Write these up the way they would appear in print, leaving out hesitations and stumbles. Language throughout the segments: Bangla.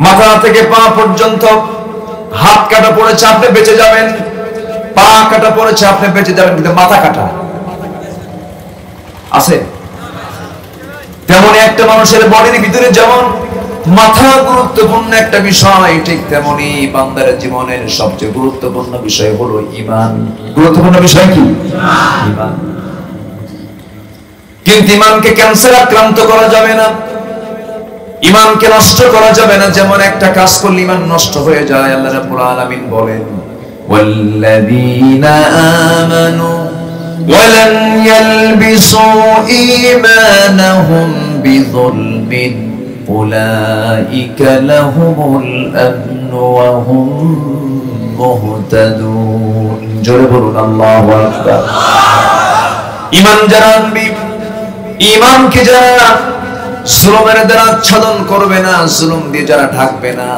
মাথা থেকে পা পর্যন্ত হাত কাটা পড়েছে আপনি বেঁচে যাবেন, পা কাটা পড়েছে আপনি বেঁচে যাবেন, কিন্তু মাথা কাটা আছে। তেমন একটা মানুষের বডির ভিতরে যেমন মাথা গুরুত্বপূর্ণ একটা বিষয়, ঠিক তেমনি বান্দার জীবনের সবচেয়ে গুরুত্বপূর্ণ বিষয় হলো ঈমান। গুরুত্বপূর্ণ বিষয় কি? ঈমান। কিন্তু ঈমানকে ক্যান্সার আক্রান্ত করা যাবে না, ঈমানকে নষ্ট করা যাবে না। যেমন একটা কাজ করলে ঈমান নষ্ট হয়ে যায়, আল্লাহ রাব্বুল আলামিন বলেন ওয়াল্লাযীনা আমানু ওয়া লাম ইয়ালবিসু ঈমানাহুম বিযুলমিন উলাইকা লাহুমুল আমনু ওয়া হুম মুহতাদুন। জোরে বলুন আল্লাহু আকবার। ঈমান যারা আনবে, ঈমানকে যারা জুলুমের দ্বারা আচ্ছাদন করবে না, জুলুম দিয়ে যারা ঢাকবে না,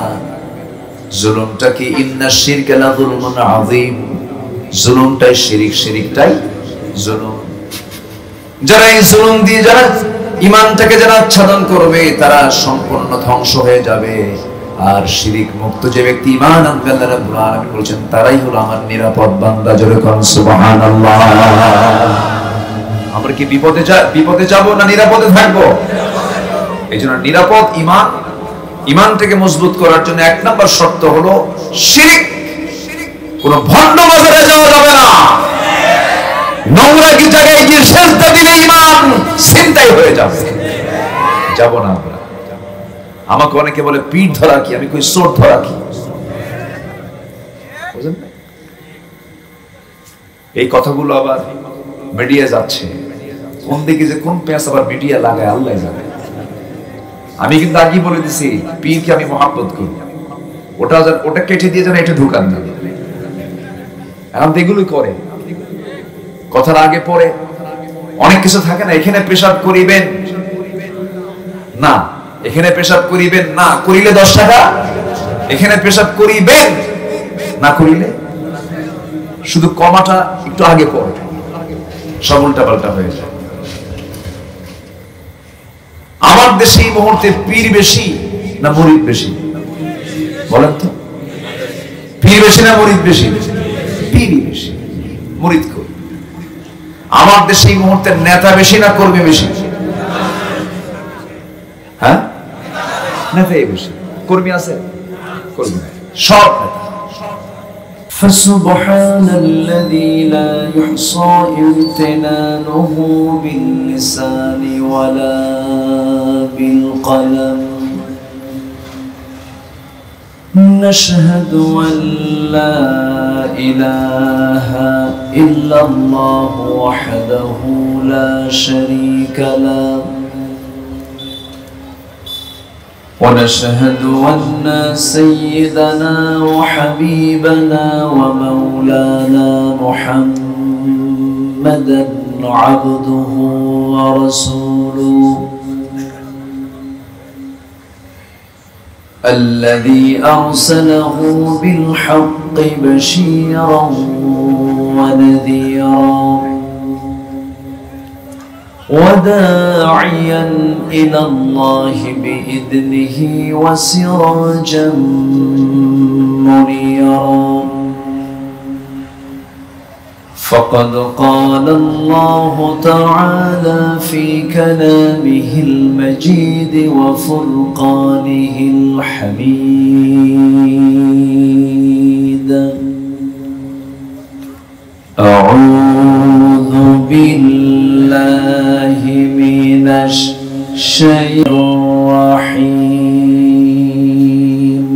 জুলুমটা কি ইন্না শিরকা লা যুলমুন আযীম, জুলুমটাই শিরিক, শিরিকটাই জুলুম। যারা এই জুলুম দিয়ে যারা ঈমানটাকে যারা আচ্ছাদন করবে তারা সম্পূর্ণ ধ্বংস হয়ে যাবে। আর শিরিক মুক্ত যে ব্যক্তি ঈমান আনবে, আল্লাহ রাব্বুল আলামিন বলেছেন তারাই হলো আমার নিরাপদ বান্দা। জোরে কোন সুবহানাল্লাহ। আমরা কি বিপদে যাব না নিরাপদে থাকবো? এই জন্য নিরাপদ ঈমান, ঈমানটাকে মজবুত করার জন্য এক নাম্বার শর্ত হলো শিরিক। কোন ভণ্ড বাজারে যাওয়া যাবে না, নোংরা কি জায়গায় গিয়ে সেজদা দিলে ঈমান ছিনতাই হয়ে যাবে, যাব না আমরা। আমাকে অনেকে বলে পিঠ ধরা কি, আমি কই চোট ধরা কি। বুঝলেন? এই কথাগুলো আবার মিডিয়া যাচ্ছে, কোন দিকে যে কোন পেঁচ আবার মিডিয়া লাগায় আল্লাহ জানে। আমি কিন্তু আগেই বলে দিছি পীরকে আমি মহব্বত করি, ওটা কেটে দিয়ে যেন এটা ঢুকান না। এখন এগুলোই করে, কথার আগে পরে অনেক কিছু থাকে না। এখানে পেশাব করিবেন না, এখানে পেশাব করিবেন না করিলে 10 টাকা, এখানে পেশাব করিবেন না করিলে, শুধু কমাটা একটু আগে পড়ে, সব উল্টা পাল্টা হয়ে যায়। আমার দেশে এই মুহূর্তে পীর বেশি না মুরিদ বেশি? বলেন তো, পীর বেশি না মুরিদ বেশি? পীর বেশি, মুরিদ কই? আমার দেশে এই মুহূর্তে নেতা বেশি না কর্মী বেশি? হ্যাঁ, নেতাই বেশি। কর্মী আছে? কর্মী সব নেতা। فسبحان الذي لا يحصى امتنانه باللسان ولا بالقلم. نشهد أن لا إله إلا الله وحده لا شريك له، ونشهد أن سيدنا وحبيبنا ومولانا محمدا عبده ورسوله الذي أرسله بالحق بشيرا ونذيرا وداعيا إلى الله بإذنه وسراجا منيرا. فقد قال الله تعالى في كلامه المجيد وفرقانه الحميد: أعوذ بالله من الشيطان الرجيم.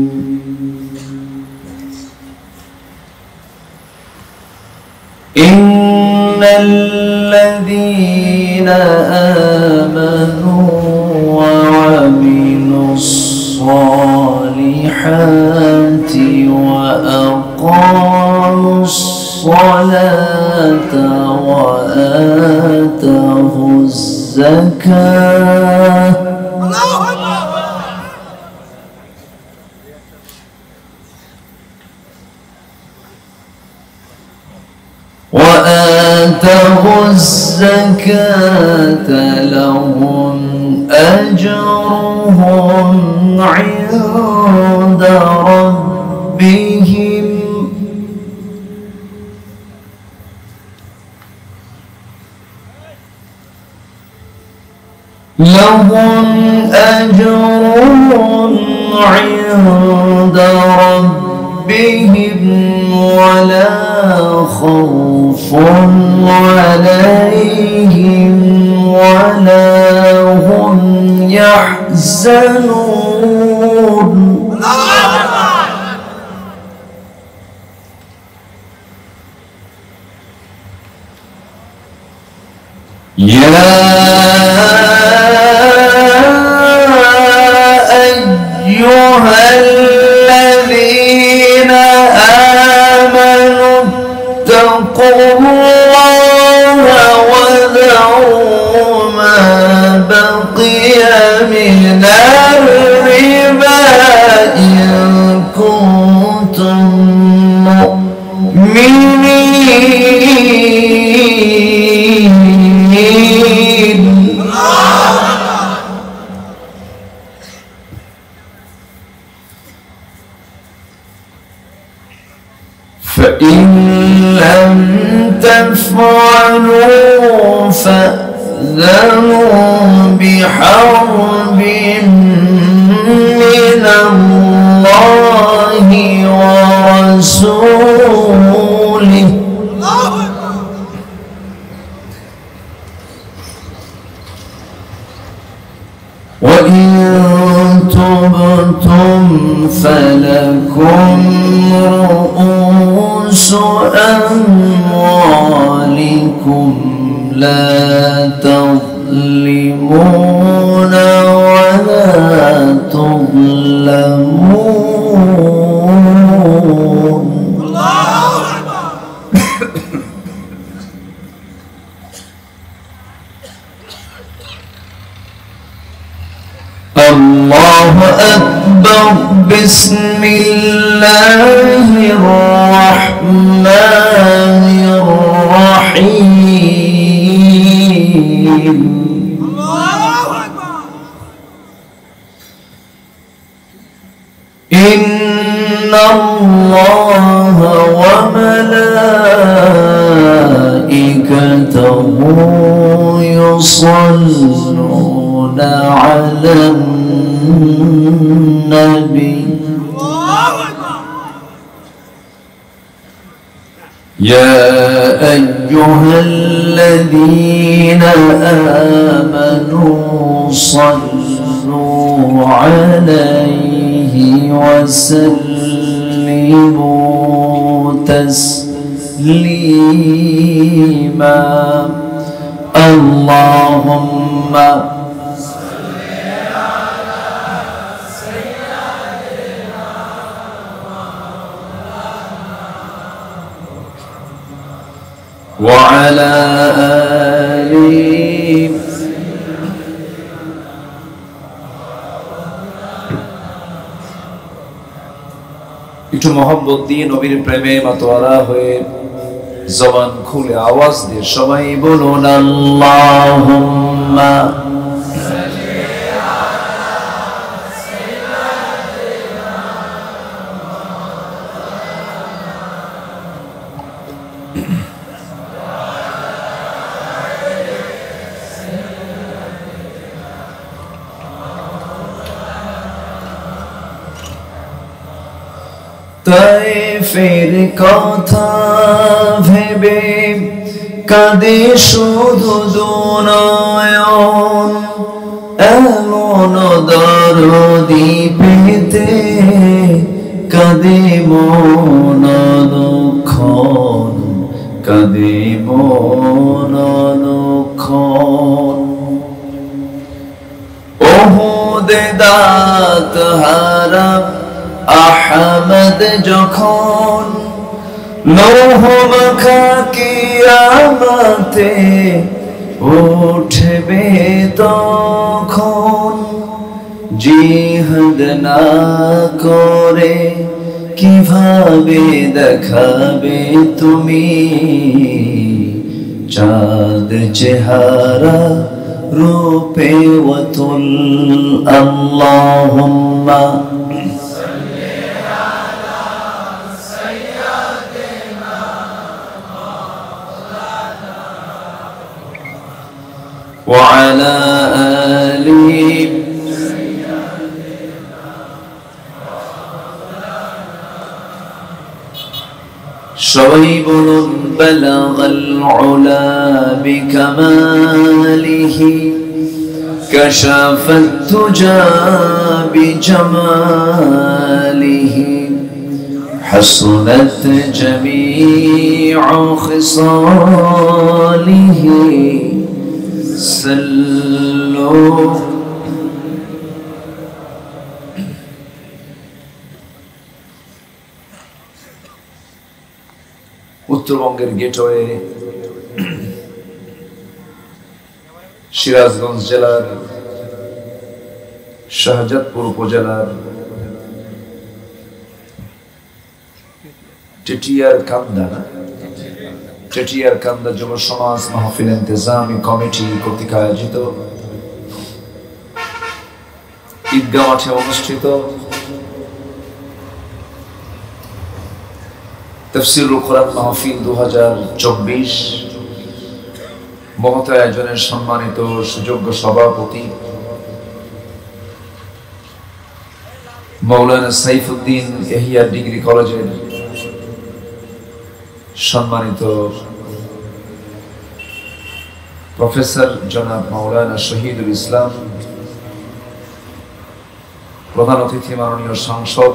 إن الذين آمنوا وعملوا الصالحات وأقاموا الصلاة وآتوا الزكاة لهم أجرهم عند لهم أجرهم عند ربهم ولا خوف عليهم ولا هم يحزنون يا أيها الذين آمنوا اتقوا الله وذروا ما بقي من الربا إن كنتم مؤمنين. فإن لم تفعلوا فأذنوا بحرب من الله ورسوله وإن تبتم فلكم رؤوس أموالكم لا تظلمون ولا تظلمون. الله أكبر. بسم الله الرحمن الرحيم. إن الله وملائكته يصلون على النبي يا أيها الذين آمنوا صلوا عليه وسلموا تسليما. اللهم وعلى آله একটু মহব্বত দিয়ে নবীর প্রেমে মাতোয়ারা হয়ে জবান খুলে আওয়াজ দিয়ে সবাই বলুন আল্লাহুম্মা তায়েফের কথা ভেবে কাঁদে শুধু দুনয়ন, এমন দরদি পেতে কাঁদে মন দুঃখন, কাঁদে মন দুঃখন। ওহুদে দাঁত হারা আহমদ যখন লৌহ মাখা কিয়ামতে উঠবে তখন, জিহাদ না করে কিভাবে দেখাবে তুমি চাঁদ চেহারা রূপে ওয়াতুল। আল্লাহুম্মা وعلى সবাই বলুন বালাগাল উলা বিকামালিহি কাশাফাত তুজা বিজামালিহি حسنت جميع خصاله سلوا উত্তরবঙ্গের গেটওয়ে সিরাজগঞ্জ জেলার শাহজাদপুর উপজেলার টেটিয়ার কান্দা যুব সমাজ মাহফিল ইন্তেজামি কমিটি কর্তৃক আয়োজিত ঈদগাহ মাঠে অনুষ্ঠিত তাফসীরুল কোরআন মাহফিল 2024 মহৎ আয়োজনের সম্মানিত সুযোগ্য সভাপতি মাওলানা সাইফুদ্দিন এহিয়া ডিগ্রি কলেজের সম্মানিত প্রফেসর জনাব মাওলানা শহীদুল ইসলাম, প্রধান অতিথি মাননীয় সাংসদ,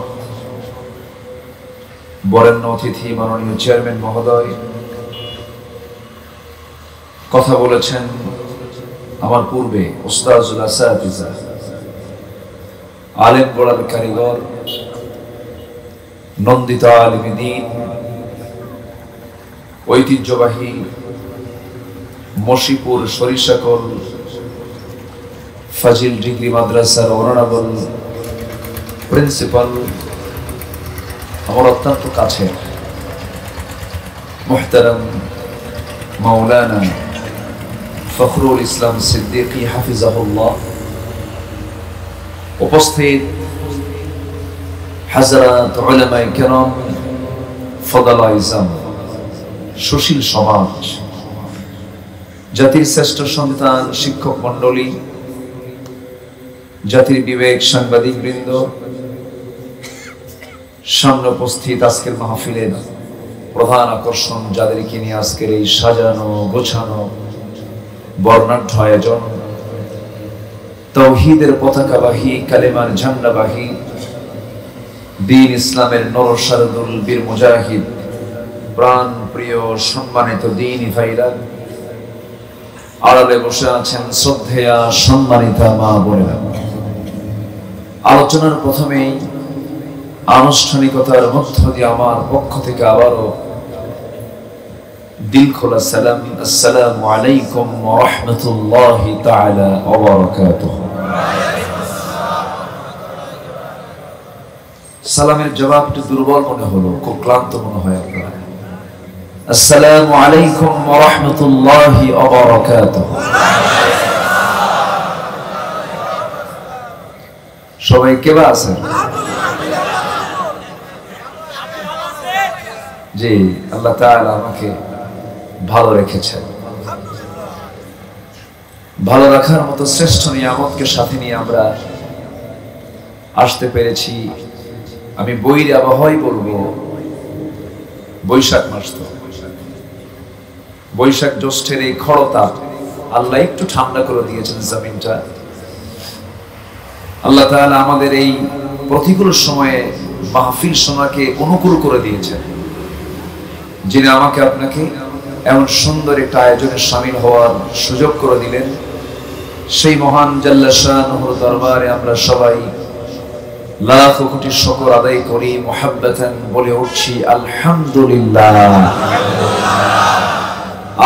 বরেণ্য অতিথি মাননীয় চেয়ারম্যান মহোদয়, কথা বলেছেন আমার পূর্বে উস্তাজুল আসাতিজা, আলেম গড়ার কারিগর, নন্দিত আলিমে দ্বীন, ঐতিহ্যবাহী মশিপুর সরিষাকল ফাজিল ডিগ্রি মাদ্রাসার অনারেবল প্রিন্সিপাল, আমার অত্যন্ত কাছের মুহতারাম মাওলানা ফখরুল ইসলাম সিদ্দিকী হাফিজাহুল্লাহ, উপস্থিত হাজরাত উলামায়ে কেরাম, ফদালায়ে ইজম, সুশীল সমাজ, জাতির শ্রেষ্ঠ সন্তান, শিক্ষক মন্ডলী, জাতির বিবেক, সাংবাদিক বৃন্দ, সামনে উপস্থিত আজকের মাহফিলের প্রধান আকর্ষণ, যাদেরকে নিয়ে আজকের এই সাজানো গোছানো বর্ণাঢ্য আয়োজন, তাওহীদের পতাকাবাহী, কালেমার ঝান্ডাবাহী, দ্বীন ইসলামের নরসারদুল বীর মুজাহিদ, প্রাণ প্রিয় সম্মানিত দ্বীনি ভাইরা, আড়ালে বসে আছেন শ্রদ্ধেয়া সম্মানিতা মা বোনেরা। আলোচনার প্রথমেই আনুষ্ঠানিকতার মধ্য দিয়ে আমার পক্ষ থেকে আবারও দিল খোলা সালাম, আসসালামু আলাইকুম ওয়া রাহমাতুল্লাহি তাআলা ওয়া বারাকাতুহু। সালামের জবাব একটু দুর্বল মনে হলো, খুব ক্লান্ত মনে হয় আপনারা। আসসালামু আলাইকুম ওয়া রাহমাতুল্লাহি ওয়া বারাকাতুহু। সবাই কেমন আছেন? জি, আল্লাহ তাআলা আমাকে ভালো রেখেছেন। ভালো রাখার মতো শ্রেষ্ঠ নিয়ামতকে সাথে নিয়ে আমরা আসতে পেরেছি। আমি বইয়ের আবহাওয়াই বলবো, বৈশাখ মাস তো, বৈশাখ জ্যৈষ্ঠের এই খড়তা আল্লাহ একটু ঠান্ডা করে দিয়েছেন জমিনটা। আল্লাহ তাআলা আমাদের এই প্রতিকূল সময়ে মাহফিল শোনাকে অনুকূল করে দিয়েছেন, যিনি আমাকে আপনাকে এমন সুন্দর একটা আয়োজনে শামিল হওয়ার সুযোগ করে দিলেন। সেই মহান জাল্লা শানুহুর দরবারে আমরা সবাই লাখ কোটি শুকর আদায় করি, মুহাব্বাতান বলে উঠছি আলহামদুলিল্লাহ।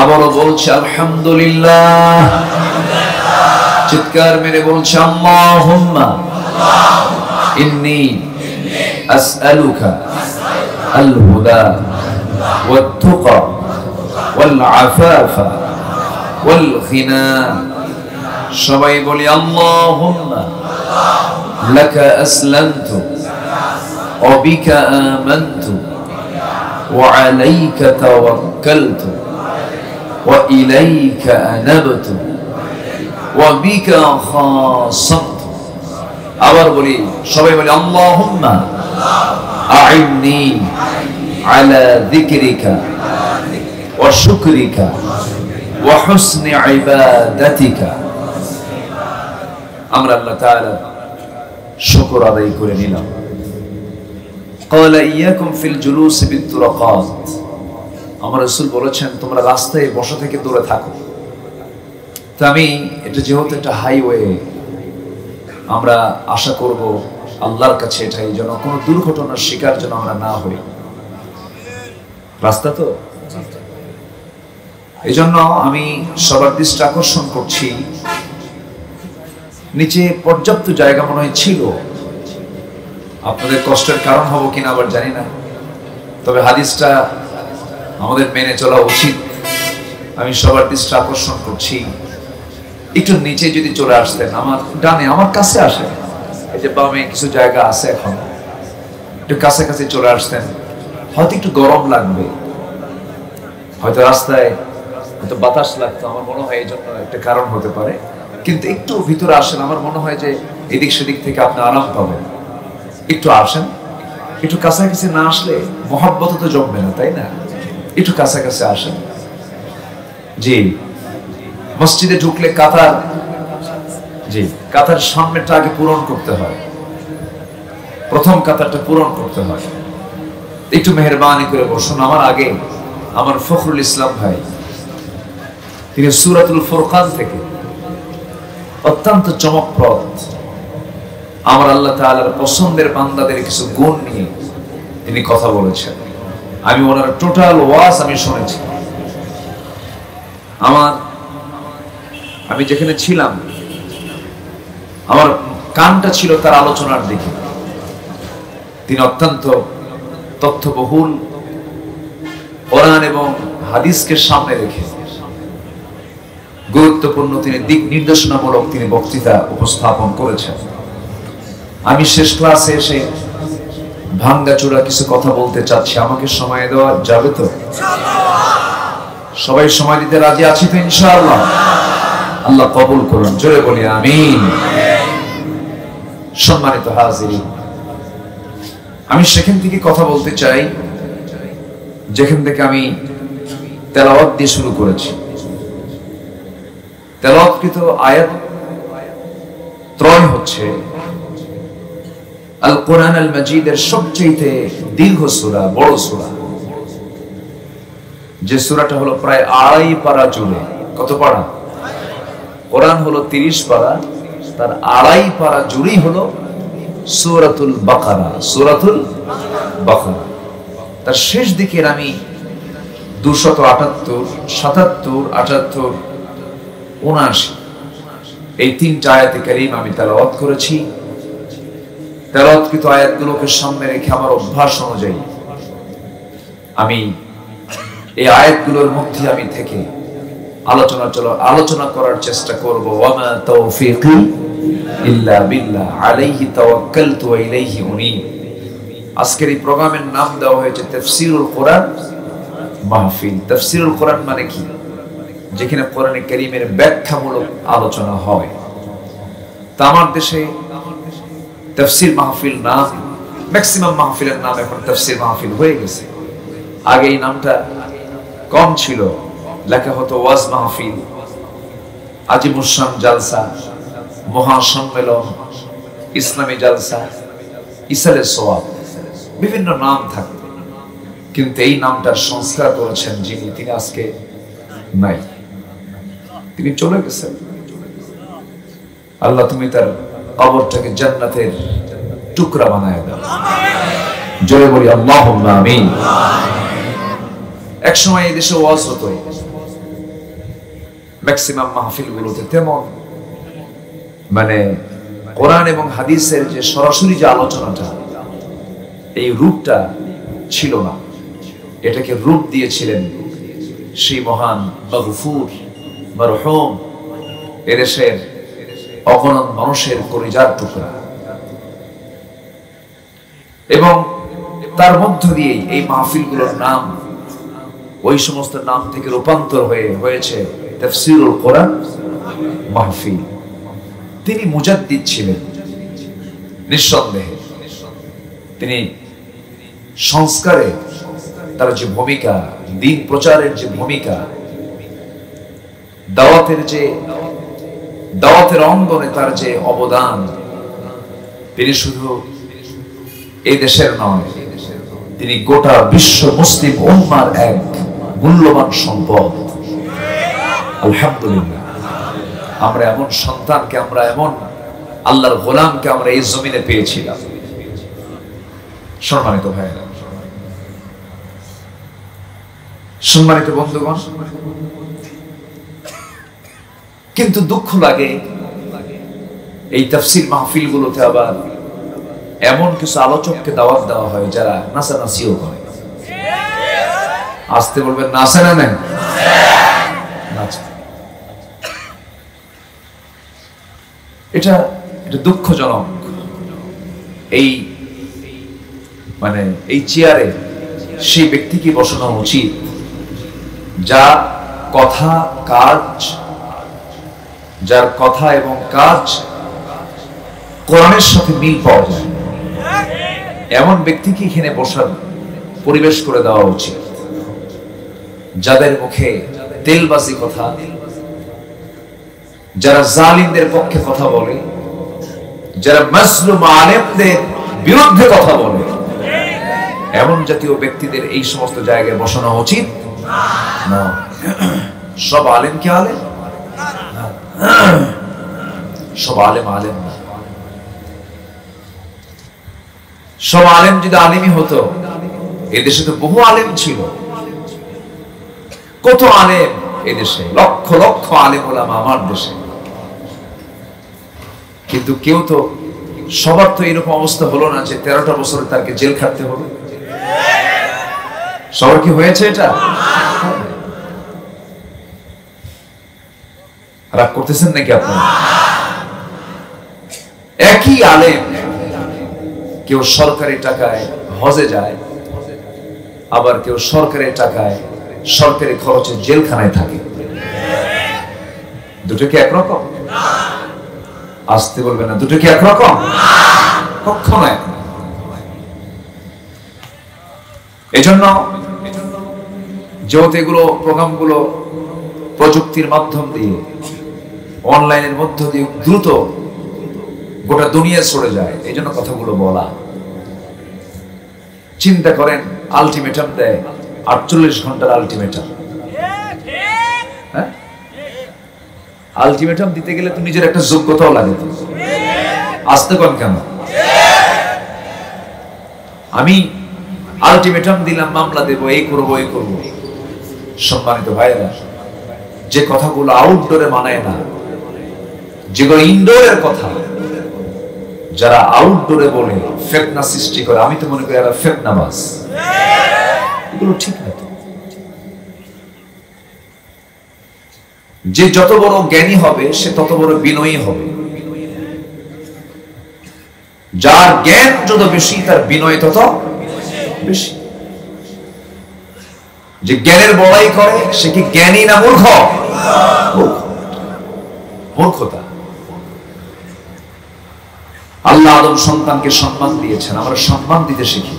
আবারও বলছি আলহামদুলিল্লাহ। চিৎকার মেরে বলছি আল্লাহুম্মা ইন্নী আসআলুকা আল হুদা ওয়াত তুকা ওয়াল আফাফা ওয়াল গিনা। সবাই বলি আল্লাহুম্মা লাকা আসলামতু ওয়া বিকা আমানতু ওয়া আলাইকা তাওয়াক্কালতু ওয়া ইলাইকা আনাবতু ওয়া বিকা খাসামতু। আবার বলি, সবাই বলি আল্লাহুম্মা আইন্নি আলা যিকরিকা ওয়া শুকরিকা ওয়া হুসনি ইবাদাতিকা। আমরা আল্লাহ তাআলা শুকর আদায় করে নিলাম। ক্বালা ইয়াকুম ফিল জুলুস বিত-তুরাকাত, আমার রাসূল বলেছেন তোমরা রাস্তায় বসা থেকে দূরে থাকো। তো আমি এটা যেহেতু একটা হাইওয়ে, আমরা আশা করব আল্লাহর কাছে এটাই যেন কোনো দুর্ঘটনার শিকার যেন আমরা না হই। রাস্তা তো এই জন্য আমি সবার দৃষ্টি আকর্ষণ করছি, নিচে পর্যাপ্ত জায়গা মনে হয় ছিল। আপনাদের কষ্টের কারণ হবো কিনা আবার জানি না, তবে হাদিসটা আমাদের মেনে চলা উচিত। আমি সবার দৃষ্টি আকর্ষণ করছি, একটু নিচে যদি চলে আসতেন, আমার ডানে আমার কাছে আসেন, এই যে বামে কিছু জায়গা আছে, এখন একটু কাছাকাছি চলে আসতেন, হয়তো একটু গরম লাগবে, হয়তো রাস্তায় হয়তো বাতাস লাগতো, আমার মনে হয় এই জন্য একটা কারণ হতে পারে। কিন্তু একটু ভিতরে আসেন, আমার মনে হয় যে এদিক সেদিক থেকে আপনি আরাম পাবেন। একটু আসেন, একটু কাছাকাছি না আসলে মহব্বত তো জমবে না, তাই না? একটু কাছাকাছি আসেন। জি, মসজিদে ঢুকলে কাতার, জি কাতার সামনেটা আগে পূরণ করতে হয়, প্রথম কাতারটা পূরণ করতে হয়। একটু মেহেরবানি করে বসুন। আমার আগে আমার ফখরুল ইসলাম ভাই, তিনি সূরাতুল ফুরকান থেকে অত্যন্ত চমকপ্রদ আমার আল্লাহ তাআলার পছন্দের বান্দাদের কিছু গুণ নিয়ে তিনি কথা বলেছেন। আমি ওনার টোটাল ওয়াজ আমি শুনেছি। আমি যেখানে ছিলাম আমার কানটা ছিল তার আলোচনার দিকে। তিনি অত্যন্ত তথ্যবহুল কোরআন এবং হাদিসকে সামনে রেখে গুরুত্বপূর্ণ তিনি দিক নির্দেশনামূলক তিনি বক্তৃতা উপস্থাপন করেছেন। আমি শেষ ক্লাসে এসে ভাঙ্গাচোরা কিছু কথা বলতে চাচ্ছি, আমাকে সময় দেওয়া যাবে তো? সবাই সময় দিতে রাজি আছি তো ইনশাআল্লাহ? আল্লাহ কবুল করুন, জোরে বলি আমিন। সম্মানিত হাজিরিন, আমি সেখান থেকে কথা বলতে চাই যেখান থেকে আমি তেলাওয়াত দিয়ে শুরু করেছি। তেলাওয়াতকৃত আয়াত ত্রয় হচ্ছে আল কোরআন আল মাজিদের সবচেয়ে দীর্ঘ সূরা, বড় সূরা, যে সূরাটা হলো প্রায় 2.5 পারা জুড়ে। কত পারা? কোরআন হলো 30 পারা, তার 2.5 পারা জুড়েই হলো সূরাতুল বাকারা। সূরাতুল বাকারা তার শেষ দিকের আমি 278, 77, 78, 79 এই 3টা আয়াতে কারীম আমি তেলাওয়াত করেছি। তেলাওয়াতকৃত আয়াতগুলোকে সামনে রেখে আমার অভ্যাস অনুযায়ী আমি এই আয়াতগুলোর মধ্যে আমি থেকে আলোচনা করার চেষ্টা করব। ওয়ামা তাওফীকি ইল্লা বিল্লাহ আলাইহি তাওয়াক্কালতু ওয়া ইলাইহি উনীব। আজকের এই প্রোগ্রামের নাম দেওয়া হয়েছে তাফসীরুল কোরআন মাহফিল। তাফসীরুল কোরআন মানে কি? যেখানে কোরআনে কারীমের ব্যাখ্যামূলক আলোচনা হয়। তা আমার দেশে তাফসীর মাহফিল নাম, ম্যাক্সিমাম মাহফিলের নাম এখন তাফসীর মাহফিল হয়ে গেছে। আগে এই নামটা কম ছিল, লেখা হতো ওয়াজ মাহফিল, আজিমুসান জালসা, মহাসম্মেলন, ইসলামী জালসা, ইসালে সোয়াব, বিভিন্ন নাম থাকত। কিন্তু এই নামটার সংস্কার করেছেন যিনি, তিনি আজকে নাই, তিনি চলে গেছেন। আল্লাহ তুমি তার কবরটাকে জান্নাতের টুকরা বানায় দাও, জোরে বলি আল্লাহুম্মা আমিন। এক সময় এই দেশে ওয়াজ হতো, ম্যাক্সিমাম মাহফিলগুলোতে তেমন মানে কোরআন এবং হাদিসের যে সরাসরি যে আলোচনাটা, এই রূপটা ছিল না। এটাকে রূপ দিয়েছিলেন সেই মহান মাগফুর মারহুম এদেশের অগণন মানুষের কলিজার টুকরা, এবং তার মধ্য দিয়ে এই মাহফিলগুলোর নাম ওই সমস্ত নাম থেকে রূপান্তর হয়েছে তাফসীরুল কোরআন মাহফিল। তিনি মুজাদ্দিদ ছিলেন নিঃসন্দেহে, তিনি সংস্কারে তার যে ভূমিকা, দ্বীন প্রচারের যে ভূমিকা, দাওয়াতের অঙ্গনে তার যে অবদান, তিনি শুধু এই দেশের নয়, তিনি গোটা বিশ্ব মুসলিম উম্মার এক মূল্যবান সম্পদ। আলহামদুলিল্লাহ, আমরা এমন সন্তানকে, আমরা এমন আল্লাহর গোলামকে আমরা এই জমিনে পেয়েছিলাম। সম্মানিত ভাইরা, সম্মানিত বন্ধুগণ, কিন্তু দুঃখ লাগে এই তাফসীর মাহফিলগুলোতে আবার এমন কিছু আলোচককে দাওয়াত দেওয়া হয় যারা নাচানাচিও করে। আসতে বলবেন নাচে না নেন, এটা দুঃখজনক। এই চেয়ারে সেই ব্যক্তিকে বসানো উচিত যার কথা এবং কাজ কোরআনের সাথে মিল পাওয়া যায়, এমন ব্যক্তিকে এখানে বসার পরিবেশ করে দেওয়া উচিত। যাদের মুখে তেলবাজি কথা, যারা জালিমদের পক্ষে কথা বলে, যারা মাজলুম আলেমদের বিরুদ্ধে কথা বলে, এমন জাতীয় ব্যক্তিদের এই সমস্ত জায়গায় বসানো উচিত না। সব আলেম কি আলেম? সব আলেম আলেম না। সব আলেম যদি আলেমই হতো, এদেশে তো বহু আলেম ছিল। কত আলেম এদেশে, লক্ষ লক্ষ আলেম ওলামা আমার দেশে। কিন্তু কেউ তো, সবার তো এরকম অবস্থা হলো না যে 13টা বছরে তাকে জেল খাটতে হবে। সবার কি হয়েছে এটা? রাগ করতেছেন নাকি আপনারা? একই আলেম, কেউ সরকারি টাকায় হজে যায়, আবার কেউ সরকারি টাকায় সরকারি খরচে জেলখানায় থাকে। দুটো কি একরকম? আসতে বলবে না, দুটো কি একরকম? কখনো এক না। এই জন্য যেহেতু এগুলো প্রোগ্রামগুলো প্রযুক্তির মাধ্যম দিয়ে, অনলাইনের মধ্য দিয়ে দ্রুত গোটা দুনিয়া ছড়ে যায়, এই জন্য কথাগুলো বলা। চিন্তা করেন, আলটিমেটাম দেয়, 48 ঘন্টার আলটিমেটাম। আলটিমেটাম দিতে গেলে তো নিজের একটা যোগ্যতাও লাগে। আসতে কোন কেন? আমি আলটিমেটাম দিলাম, মামলা দেব, এই করব, এই করব। সম্মানিত ভাইরা, যে কথাগুলো আউটডোরে মানায় না, যেগুলো ইনডোরের কথা, যারা আউটডোরে বলে ফিতনা সৃষ্টি করে, আমি তো মনে করি এরা ফিতনাবাজ। এগুলো ঠিক না। যে যত বড় জ্ঞানী হবে সে তত বড় বিনয়ী হবে। যার জ্ঞান যত বেশি তার বিনয় তত বেশি। যে জ্ঞানের বড়াই করে সে কি জ্ঞানী না মূর্খ? মূর্খতা। আল্লাহ আদম সন্তানকে সম্মান দিয়েছেন, আমরা সম্মান দিতে শিখি।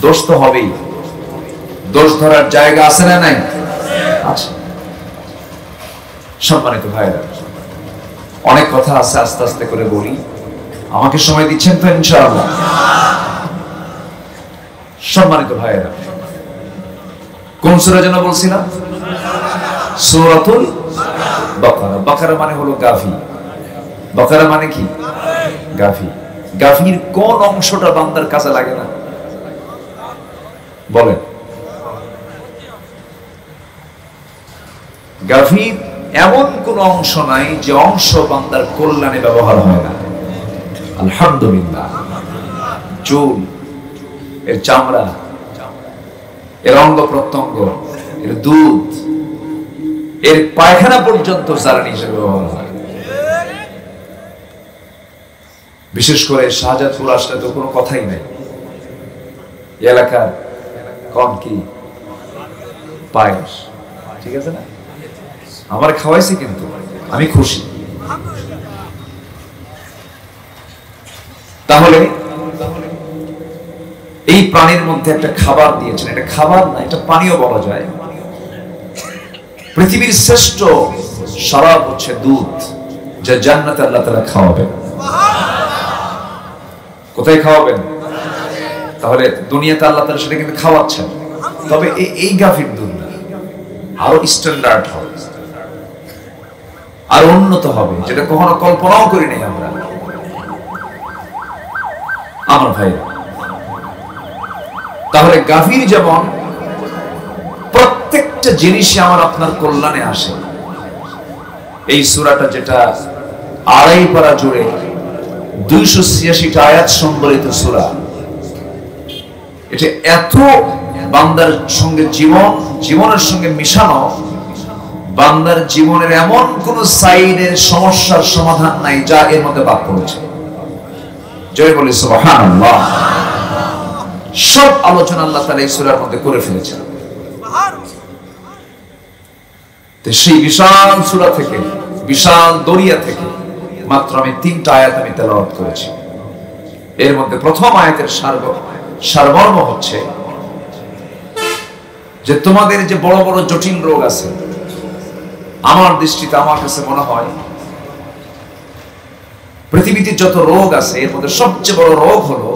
দোষ তো হবেই, দোষ ধরার জায়গা আছে না নাই? আছে। সম্মানিত ভাইরা, অনেক কথা আছে, আস্তে আস্তে করে বলি। আমাকে সময় দিচ্ছেন তো ইনশাআল্লাহ? সম্মানিত ভাইরা, কোন সূরা যেন বলছিলাম? সূরাতুল বাকারা। বাকারা মানে হলো গাভী। বাকারা মানে কি? গাভী। গাভীর কোন অংশটা বান্দার কাছে লাগে না বলেন? গাভীর এমন কোন অংশ নাই যে অংশ বান্দার কল্যাণে ব্যবহার হয় না। আলহামদুলিল্লাহ। চুল, এর চামড়া, এর অঙ্গ প্রত্যঙ্গ, এর দুধ, এর পায়খানা পর্যন্ত জ্বালানি হিসেবে ব্যবহার হয়। বিশেষ করে শাহজাদপুর আসলে তো কোনো কথাই নাই। এলাকার কম কি পায়েস, ঠিক আছে না? আমার খাওয়াইছে, কিন্তু আমি খুশি। তাহলে এই প্রাণীর মধ্যে একটা খাবার দিয়েছেন, এটা খাবার না, এটা পানীয় বলা যায়। পৃথিবীর শ্রেষ্ঠ শরাব হচ্ছে দুধ, যা জান্নাতে আল্লাহ তাআলা খাওয়াবেন। কোথায় খাওয়াবেন? তাহলে দুনিয়াতে আল্লাহ তাআলা সেটা কিন্তু খাওয়াচ্ছেন, তবে এই গাভীর দুধ না, আরো স্ট্যান্ডার্ড হবে, আরো উন্নত হবে, যেটা কখনো কল্পনাও করি নাই আমরা। আমার ভাই, তাহলে গাভীর যেমন প্রত্যেকটা জিনিসই আমার আপনার কল্যাণে আসে, এই সূরাটা যেটা 2.5 পারা জুড়ে 286টা আয়াত সম্বলিত সূরা, এটা এত বান্দার সঙ্গে জীবনের সঙ্গে মিশানো, বান্দার জীবনের এমন কোন সাইডের সমস্যার সমাধান নাই যা এর মধ্যে বাদ পড়েছে। জয় বলি সুবহানাল্লাহ। সব আলোচনা আল্লাহ তাআলা এই সূরার মধ্যে করে ফেলেছেন। তো সেই বিশাল সূরা থেকে, বিশাল দরিয়া থেকে মাত্র আমি 3টা আয়াত আমি তেলাওয়াত করেছি। এর মধ্যে প্রথম আয়াতের সারমর্ম হচ্ছে যে তোমাদের যে বড় বড় জটিল রোগ আছে, আমার দৃষ্টিতে আমার কাছে মনে হয় পৃথিবীতে যত রোগ আছে এর মধ্যে সবচেয়ে বড় রোগ হলো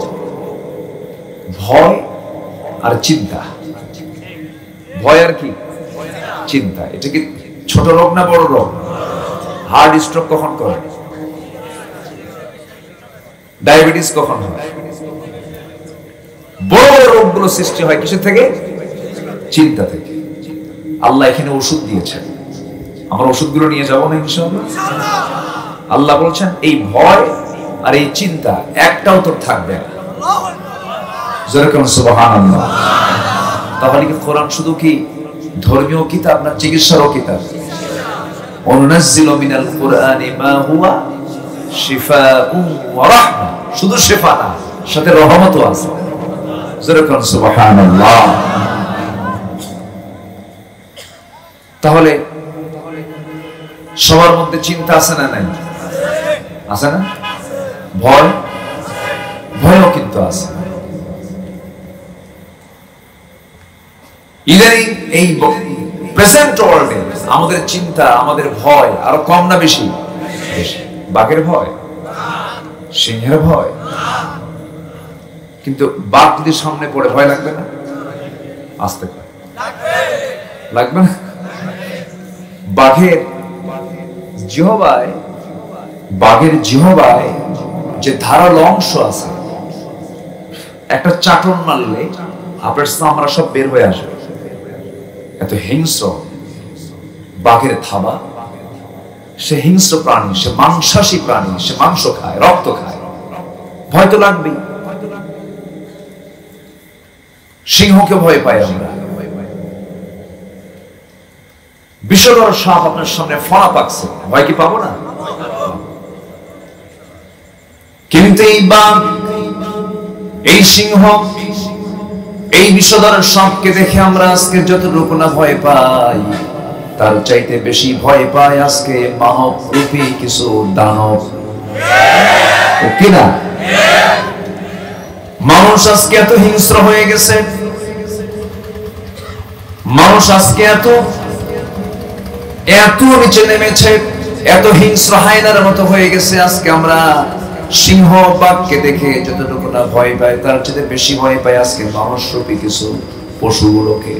ভয় আর চিন্তা। ভয় আর কি? চিন্তা। এটা কি ছোট রোগ না বড় রোগ? হার্ট স্ট্রোক কখন করে? ডায়াবেটিস কখন হয়? বড় বড় রোগগুলো সৃষ্টি হয় কিসের থেকে? চিন্তা থেকে। আল্লাহ এখানে ওষুধ দিয়েছেন, আমরা ওষুধগুলো নিয়ে যাবো না ইনশাআল্লাহ। আল্লাহ বলছেন এই ভয় আর এই চিন্তা একটাও তোর থাকবে না। যেরকম সুবহানাল্লাহ। তাহলে কি কোরআন শুধু কি ধর্মীয় কিতাব না চিকিৎসারও কিতাব? অনুনাজ্জিলু মিনাল কুরআনি মা হুয়া শিফাউন ওয়া রাহমা। শুধু শিফা না, সাথে রহমতও আছে। যেরকম সুবহানাল্লাহ। তাহলে সবার মধ্যে চিন্তা আছে না নাই? আছে না? ভয়ও কিন্তু আছে। ইদানিং এই প্রেজেন্ট ওয়ার্ল্ডে আমাদের চিন্তা, আমাদের ভয় আরো কম না বেশি? বাঘের ভয়, সিংহের ভয়। কিন্তু বাঘ যদি সামনে পড়ে ভয় লাগবে না? আসতে লাগবে না? বাঘের জিহ্বায় যে ধারালো অংশ আছে, একটা চাটন মারলে আপনার চামড়া সব বের হয়ে আসবে। এত হিংস্র বাঘের থাবা। সে হিংস্র প্রাণী, সে মাংসাশী প্রাণী, সে মাংস খায়, রক্ত খায়, ভয় তো লাগবেই। সিংহকে ভয় পাই আমরা। বিষধর সাপ আপনার সামনে ফনা পাকছে, ভয় কি পাবো না? কিন্তু এই বাঘ, এই সিংহ, এই বিষধর সাপকে দেখে আমরা আজকে যতটুকু না ভয় পাই, তার চাইতে বেশি ভয় পায় আজকে মানব রূপী কিছু দানব। কি না? মানুষ আজকে এত হিংস্র হয়ে গেছে, মানুষ আজকে এত নিচে নেমেছে, এত হিংস্র হায়নার মতো হয়ে গেছে। আজকে আমরা সিংহ বাঘকে দেখে যতটুকু না ভয় পাই, তার চেয়ে বেশি ভয় পাই আজকে মানুষরূপী কিছু পশুগুলোকে।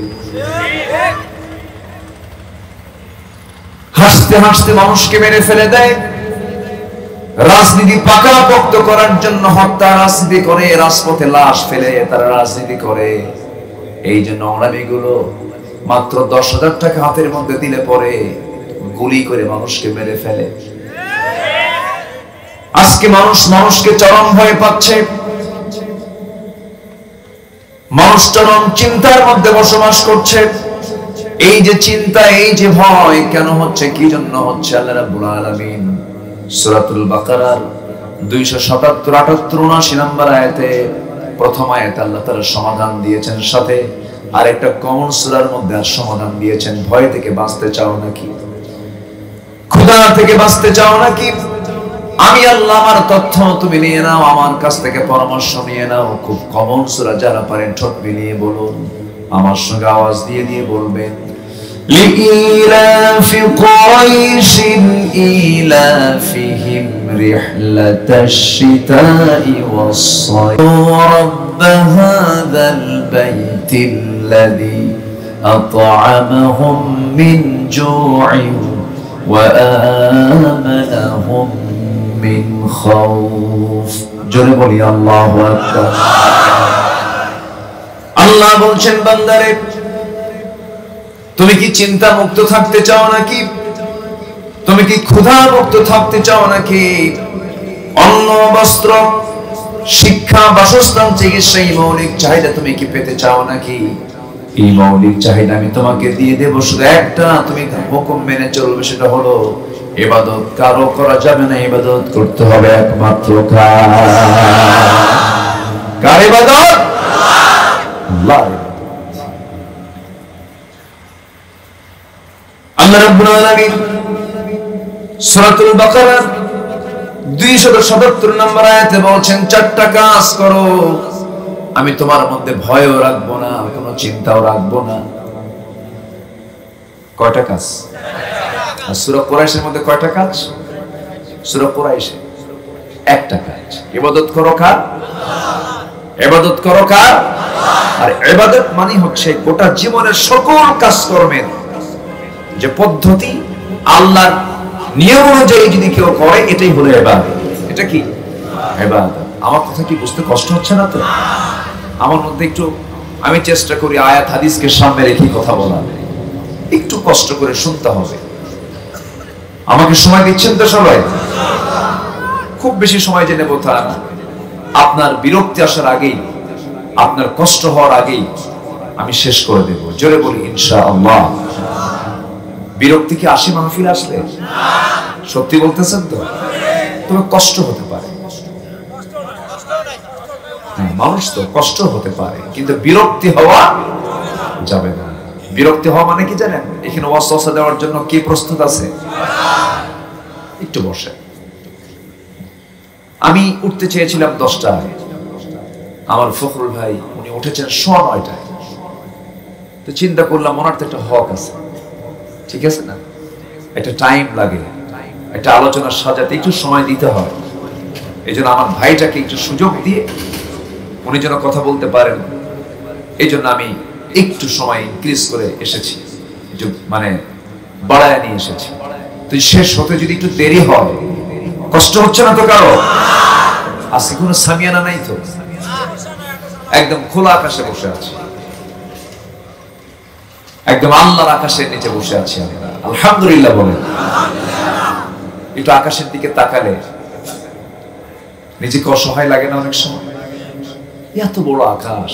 হাসতে হাসতে মানুষকে মেরে ফেলে দেয়, রাজনীতি পাকাপোক্ত করার জন্য হত্যা রাজনীতি করে, রাজপথে লাশ ফেলে তারা রাজনীতি করে। এই যে নোংরামিগুলো, মাত্র 10,000 টাকা হাতের মধ্যে দিলে পরে গুলি করে মানুষকে মেরে ফেলে। আজকে মানুষকে চরম ভয় পাচ্ছে, মানুষ চরম চিন্তার মধ্যে বসবাস করছে। এই যে চিন্তা, এই যে ভয় কেন হচ্ছে, কি জন্য হচ্ছে? আল্লাহ রাব্বুল আলামিন সূরাতুল বাকারার 277, 78, 79 নম্বর আয়াতে, প্রথম আয়াতে আল্লাহ তাআলা সমাধান দিয়েছেন, সাথে আরেকটা কমন সূরার মধ্যে আর সমাধান দিয়েছেন। ভয় থেকে বাঁচতে চাও নাকি? ক্ষুধা থেকে বাঁচতে চাও নাকি? আমি আল্লাহ আমার তথ্য তুমি নিয়ে নাও, আমার কাছ থেকে পরামর্শ নিয়ে নাও। খুব কমন সূরা, যারা পারেন ঠোঁট মিলিয়ে বলুন, আমার সঙ্গে আওয়াজ দিয়ে দিয়ে বলবেন। لإيلاف قريش إيلافهم رحلة الشتاء والصيف رب هذا البيت الذي أطعمهم من جوع وآمنهم من خوف। জোরে বলি আল্লাহু আকবার। আল্লাহ বলছেন, বান্দারে তুমি কি চিন্তা মুক্ত থাকতে চাও নাকি? তুমি কি ক্ষুধা মুক্ত থাকতে চাও নাকি? অন্ন, বস্ত্র, শিক্ষা, বাসস্থান, চিকিৎসা, এই মৌলিক চাহিদা তুমি কি পেতে চাও নাকি? এই মৌলিক চাহিদা আমি তোমাকে দিয়ে দেব, শুধু একটা তুমি হুকুম মেনে চলবে, সেটা হলো ইবাদত কারো করা যাবে না, ইবাদত করতে হবে একমাত্র কার ইবাদত? আল্লাহর। আল্লাহ রাব্বুল আলামিন সূরাতুল বাকারার 277 নম্বর আয়াতে বলছেন, চারটা কাজ করো, আমি তোমার মধ্যে ভয়ও রাখবো না, কোনো চিন্তাও রাখবো না। কয়টা কাজ? আর সূরা কুরাইশের মধ্যে কয়টা কাজ? সূরা কুরাইশে একটা কাজ, ইবাদত করো কার? ইবাদত করো কার? আর ইবাদত মানে হচ্ছে গোটা জীবনের সকল কাজকর্মের যে পদ্ধতি আল্লাহর নিয়ম অনুযায়ী যদি কেউ করে, এটাই হলো ইবাদত। এটা কি ইবাদত? আমার কথা কি বুঝতে কষ্ট হচ্ছে না তো? আমার মধ্যে একটু আমি চেষ্টা করি আয়াত হাদিসকে সামনে রেখে কথা বলা, একটু কষ্ট করে শুনতে হবে। আমাকে সময় দিচ্ছেন তো সবাই? খুব বেশি সময় জেনে কথা না, আপনার বিরক্তি আসার আগেই, আপনার কষ্ট হওয়ার আগেই আমি শেষ করে দেব। জোরে বলি ইনশাআল্লাহ। বিরক্তি কি আসে মাহফিল আসলে? সত্যি বলতেছেন তো? তবে কষ্ট হতে পারে, মানুষ তো কষ্ট হতে পারে, কিন্তু বিরক্তি হওয়া যাবে না। বিরক্তি হওয়া মানে কি জানেন? এখানে ওয়াসওয়াসা দেওয়ার জন্য কি প্রস্তুত আছে? একটু বসে। আমি উঠতে চেয়েছিলাম 10টায়, আমার ফখরুল ভাই উনি উঠেছেন 9:15টায়। তো চিন্তা করলাম ওনার তো একটা হক আছে, ঠিক আছে না? একটা টাইম লাগে, একটা আলোচনা সাজাতে একটু সময় দিতে হয়। এই জন্য আমার ভাইটাকে একটু সুযোগ দিয়ে উনি যেন কথা বলতে পারেন, এই জন্য আমি একটু সময় ইনক্রিজ করে এসেছি, মানে বাড়ায় নিয়ে এসেছি। তো শেষ হতে যদি একটু দেরি হয়, কষ্ট হচ্ছে না তো কারো? আজকে কোনো সামিয়ানা নাই তো, একদম খোলা আকাশে বসে আছি, একদম আল্লাহর আকাশের নিচে বসে আছি আমরা। আলহামদুলিল্লাহ বলেন। একটু আকাশের দিকে তাকালে নিজেকে অসহায় লাগে না অনেক সময়? এত বড় আকাশ,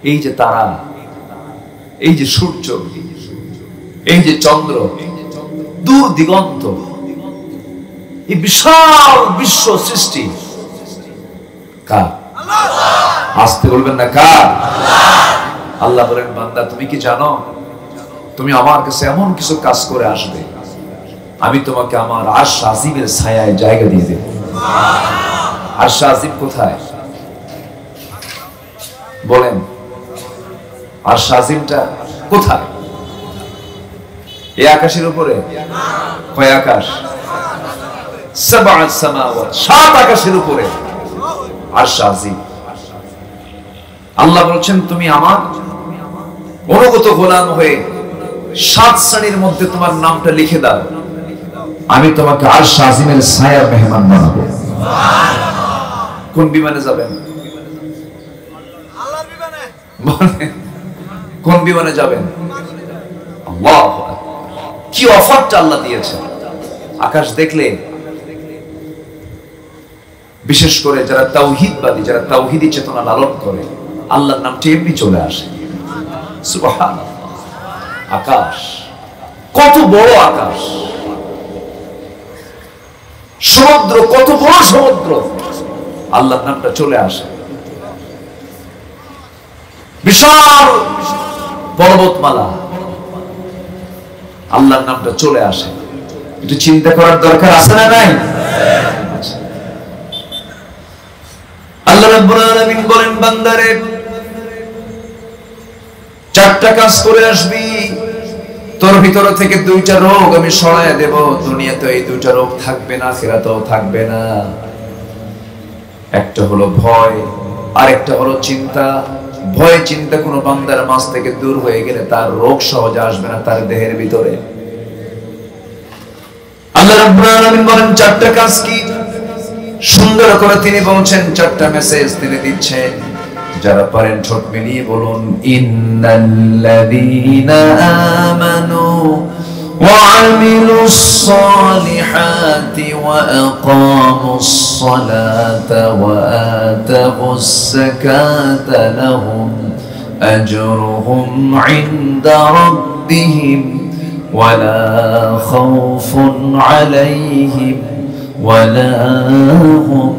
এই যে তারা, এই যে সূর্য, এই যে চন্দ্র, দূর দিগন্ত, এই বিশাল বিশ্ব সৃষ্টি কার? আসতে বলবেন না কার? আল্লাহ বলেন, বান্দা তুমি কি জানো, তুমি আমার কাছে এমন কিছু কাজ করে আসবে, আমি তোমাকে আমার আরশ আজিমের ছায়ায় জায়গা দিয়ে দেব। আরশ আজিম কোথায় বলেন? আরশ আজিমটা কোথায়? এই আকাশের উপরে। কয় আকাশ? 7 সামাওয়াত, 7 আকাশের উপরে আরশ আজিম। আল্লাহ বলছেন, তুমি আমার অনুগত গোলাম হয়ে 7 শ্রেণীর মধ্যে তোমার নামটা লিখে দাও, আমি তোমাকে আরশ আজিমের ছায়ার মেহমান বানাবো। কোন বিমানে যাবেন? আল্লাহর বিমানে। কোন বিমানে যাবেন? আল্লাহু আকবার। কি অফারটা আল্লাহ দিয়েছে! আকাশ দেখলে, বিশেষ করে যারা তাওহীদবাদী, যারা তাওহীদি চেতনা লালন করে, আল্লাহর নামটি এমনি চলে আসে। সুবহানাল্লাহ। আকাশ কত বড় আকাশ, সমুদ্র কত বড় সমুদ্র, আল্লাহর নামটা চলে আসে। বিশাল পর্বতমালা, আল্লাহর নামটা চলে আসে। একটু চিন্তা করার দরকার আছে না নাই? আল্লাহ রাব্বুল আলামিন বলেন বান্দারে চারটা কাজ করে আসবি, তোর ভিতর থেকে দুইটা রোগ আমি সরায় দেব। দুনিয়াতে এই দুইটা রোগ থাকবে না, আখিরাতেও থাকবে না। একটা হলো ভয়, আর একটা হলো চিন্তা। ভয় চিন্তা কোন বান্দার মাঝ থেকে দূর হয়ে গেলে তার রোগ সহজে আসবে না তার দেহের ভিতরে। আল্লাহ রাব্বুল আলামিন বলেন চারটা কাজ কি? সুন্দর করে তিনি বলছেন, চারটা মেসেজ তিনি দিচ্ছেন। যারা পারেন ঠোঁট মিলিয়ে বলুন, ইন্নাল্লাযীনা আমানু ওয়া আমিলুস সালিহাতি ওয়া আকামুস সালাতা ওয়া আতাউস যাকাতা লাহুম আজরুহুম ইনদা রাব্বিহিম ওয়া লা খাউফুন আলাইহিম ওয়া লা হুম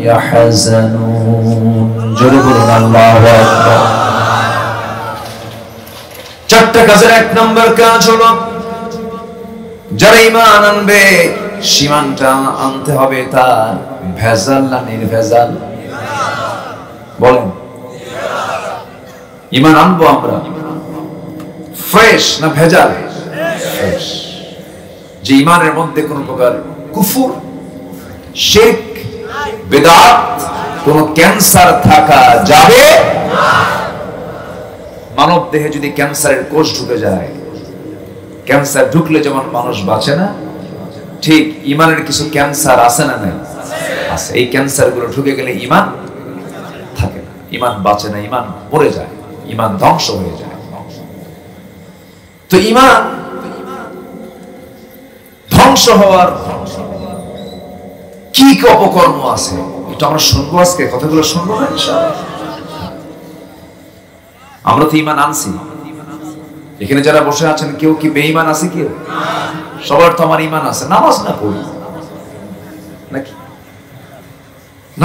ইয়াহজানুন। জোরে বলুন আল্লাহু আকবার। চারটা কাজের এক নম্বর কাজ হলো যারা ঈমান আনবে, ঈমানটা আনতে হবে তার ভেজাল না নির্ভেজাল? বলেন, ঈমান আনবো আমরা ফ্রেশ না ভেজাল? ফ্রেশ। যে ঈমানের মধ্যে কোন প্রকার কুফর, শিরক, বিদআত, কোন ক্যান্সার থাকা যাবে না। মানব দেহে যদি ক্যান্সারের কোষ ঢুকে যায়, ক্যান্সার ঢুকলে যেমন মানুষ বাঁচে না, ঠিক ঈমানের কিছু ক্যান্সার আছে না? নাই, আছে। এই ক্যান্সার গুলো ঢুকে গেলে ঈমান থাকে না, ঈমান বাঁচে না, ঈমান মরে যায়, ঈমান ধ্বংস হয়ে যায়। তো ঈমান ধ্বংস হওয়ার কি কি অপকর্ম আছে এটা আমরা শুনবো আজকে, কথাগুলো শুনবো না ইনশাআল্লাহ। আমরা তো ঈমান আনছি। এখানে যারা বসে আছেন কেউ কি বেঈমান আছে? কেউ? সবার তো আমার ঈমান আছে। নামাজ না পড়ি নাকি,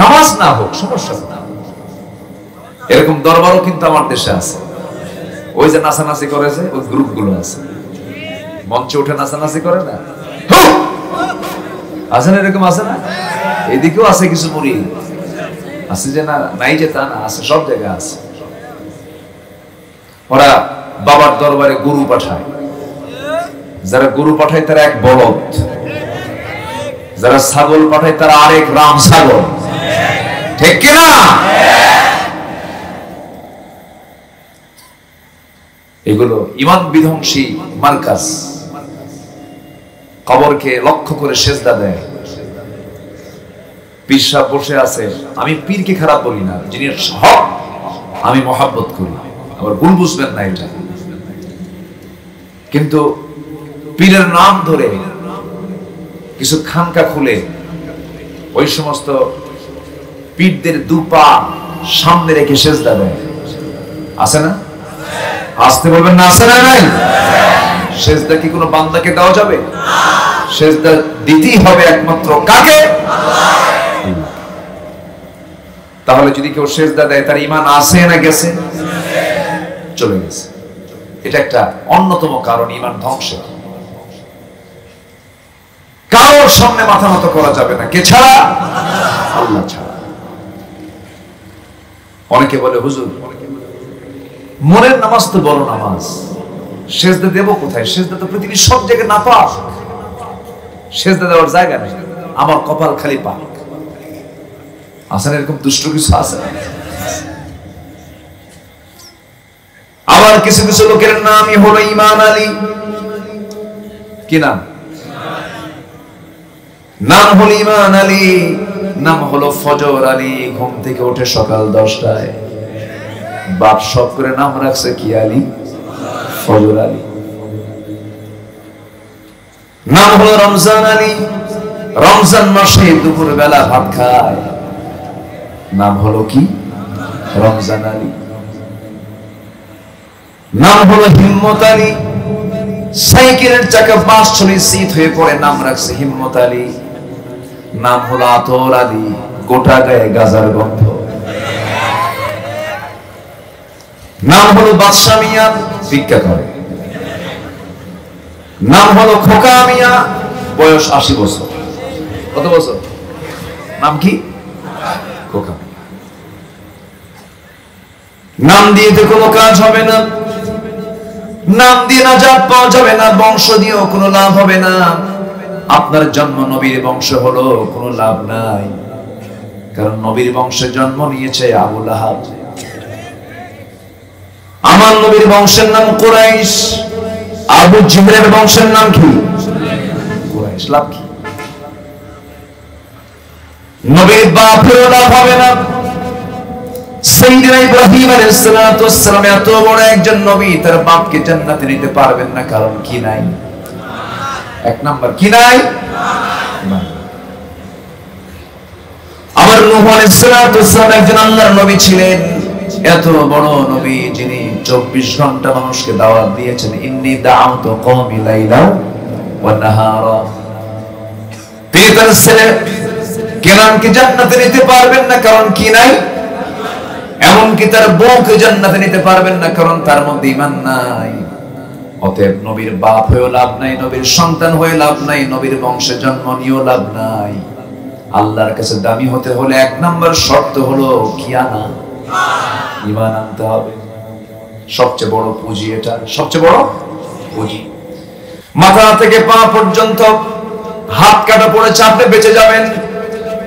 নামাজ না হোক সমস্যা না, এরকম দরবারও কিন্তু আমার দেশে আছে। ওই যে নাচানাচি করে যে ওই গ্রুপ গুলো আছে, মঞ্চে উঠে নাচানাচি করে না, আছে না? এরকম আছে না? এদিকেও আছে কিছু মুরিদ আছে, যে না নাই যে তা না, আছে, সব জায়গায় আছে। ওরা বাবার দরবারে গুরু পাঠায়। যারা গুরু পাঠায় তারা এক বলদ, যারা ছাগল পাঠায় তারা আরেক রাম ছাগল। ঠিক কিনা? এগুলো ঈমান বিধ্বংসী মার্কাজ। কবরকে লক্ষ্য করে সেজদা দেয়। পীর সাহেব বসে আছে, আমি পীরকে খারাপ বলি না, যিনি হক আমি মহাব্বত করি, আবার ভুল বুঝবেন না এটা। কিন্তু পীরের নাম ধরে কিছু খানকা খুলে ওই সমস্ত পীরদের দুপা সামনে রেখে সেজদা দেয়। আছে না? আসতে বলবেন না, আছে না? নাই। সেজদা কি কোনো বান্দাকে দেওয়া যাবে? সেজদা দিতেই হবে একমাত্র কাকে? তাহলে যদি কেউ সেজদা দেয় তার ঈমান আছে না গেছে? চলে গেছে। এটা একটা অন্যতম কারণ ঈমান ধ্বংসের। কারোর সামনে মাথা নত করা যাবে না, কে ছাড়া? আল্লাহ ছাড়া। অনেকে বলে হুজুর মনের নামাজ তো বড় নামাজ, সেজদা দেব কোথায়? সেজদা তো পৃথিবীর সব জায়গায় নাপাক, সেজদা দেওয়ার জায়গা নেই, আমার কপাল খালি পাক। আসলে এরকম দুষ্ট কিছু আছে। আবার কিছু কিছু লোকের নামই হলো ঈমান আলী। কি নাম? নাম হলো ঈমান আলী, নাম হলো ফজর আলী। ঘুম থেকে ওঠে সকাল 10টায়, বাপ সব করে নাম রাখছে কি আলী? ফজর আলী। নাম হলো রমজান আলী, রমজান মাসে দুপুর বেলা ভাত খায়, নাম হলো কি? রমজান আলী। নাম হলো হিম্মত আলী, সাইকেলের চাকা বাস চলে শীত হয়ে পড়ে, নাম রাখছে হিম্মত আলী। নাম হলো আতর আলী, গোটা গায়ে গাজার গন্ধ। নাম হলো বাদশা মিয়া, ভিক্ষা করে। নাম হলো খোকা মিয়া, বয়স 80 বছর। কত বছর? নাম কি? খোকা। নাম দিয়ে তো কোনো কাজ হবে না, নাম দিয়ে নাজাত পাওয়া যাবে না, বংশ দিয়েও কোনো লাভ হবে না। আপনার জন্ম নবীর বংশ হলো কোনো লাভ নাই, কারণ নবীর বংশে জন্ম নিয়েছে আবু লাহাব। আমার নবীর বংশের নাম কুরাইশ, আবু জিহলের বংশের নাম কি? কুরাইশ। লাভ কি? নবীর বাপেও লাভ হবে না। সাইয়েদনা ইব্রাহিম আলাইহিস সালাতু ওয়াস সালাম এত বড় একজন নবী, তার বাপকে জান্নাতে নিতে পারবেন না, কারণ কি নাই? এক নাম্বার কি নাই? আমার নূহ আলাইহিস সালাতু ওয়াস সালাম একজন আল্লাহর নবী ছিলেন, এত বড় নবী যিনি 24 ঘন্টা মানুষকে দাওয়াত দিয়েছেন। ইন্নী দাআউতু কওমি লাইলা ওয়া নাহারা। তিনি তার ছেলে কেনানকে জান্নাতে নিতে পারবেন না, কারণ কি নাই? এমনকি তার বউকে জান্নাতে নিতে পারবেন না, কারণ তার মধ্যে ঈমান নাই। অতএব নবীর বাপ হয়েও লাভ নাই, নবীর সন্তান হয়ে লাভ নাই, নবীর বংশে জন্ম নিয়েও লাভ নাই। আল্লাহর কাছে দামি হতে হলে এক নাম্বার শর্ত হলো কি আনা? ঈমান আনতে হবে। সবচেয়ে বড় পুঁজি এটা, সবচেয়ে বড় পুঁজি। মাথা থেকে পা পর্যন্ত হাত কাটা পড়েছে আপনি বেঁচে যাবেন,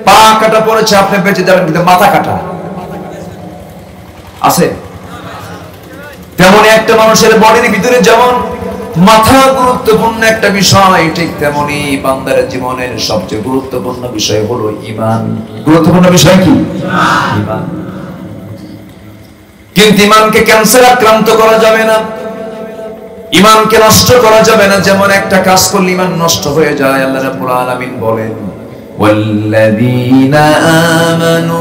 পা কাটা পড়েছে আপনি বেঁচে যাবেন, কিন্তু মাথা কাটা আছে। তেমন একটা মানুষের বডির ভিতরে যেমন মাথা গুরুত্বপূর্ণ একটা বিষয়, ঠিক তেমনি বান্দার জীবনের সবচেয়ে গুরুত্বপূর্ণ বিষয় হলো ঈমান। গুরুত্বপূর্ণ বিষয় কি? ঈমান। কিন্তু ঈমানকে ক্যান্সার আক্রান্ত করা যাবে না, ঈমানকে নষ্ট করা যাবে না। যেমন একটা কাজ করলে ঈমান নষ্ট হয়ে যায়, আল্লাহ রাব্বুল আলামিন বলেন ওয়াল্লাযীনা আমানু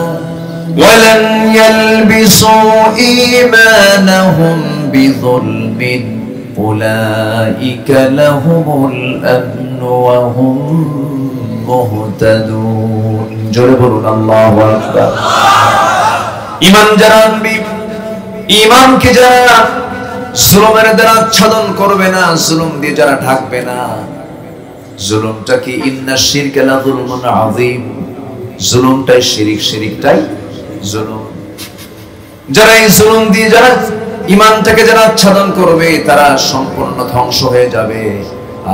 ওয়ালাম ইয়ালবিসু ঈমানাহুম বিযুলমিন উলাইকা লাহুমুল আমনু ওয়া হুম মুহতাদুন। জোরে বলুন আল্লাহু আকবার। ঈমান যারা আনবে, ঈমানকে যারা জুলুমের দ্বারা আচ্ছাদন করবে না, জুলুম দিয়ে যারা ঢাকবে না, জুলুমটা কি? ইন্না শিরকা লাযুলমুন আযীম। জুলুমটাই শিরিক, শিরিকটাই জুলুম। যারা এই জুলুম দিয়ে যারা ঈমানটাকে যারা আচ্ছাদন করবে, তারা সম্পূর্ণ ধ্বংস হয়ে যাবে।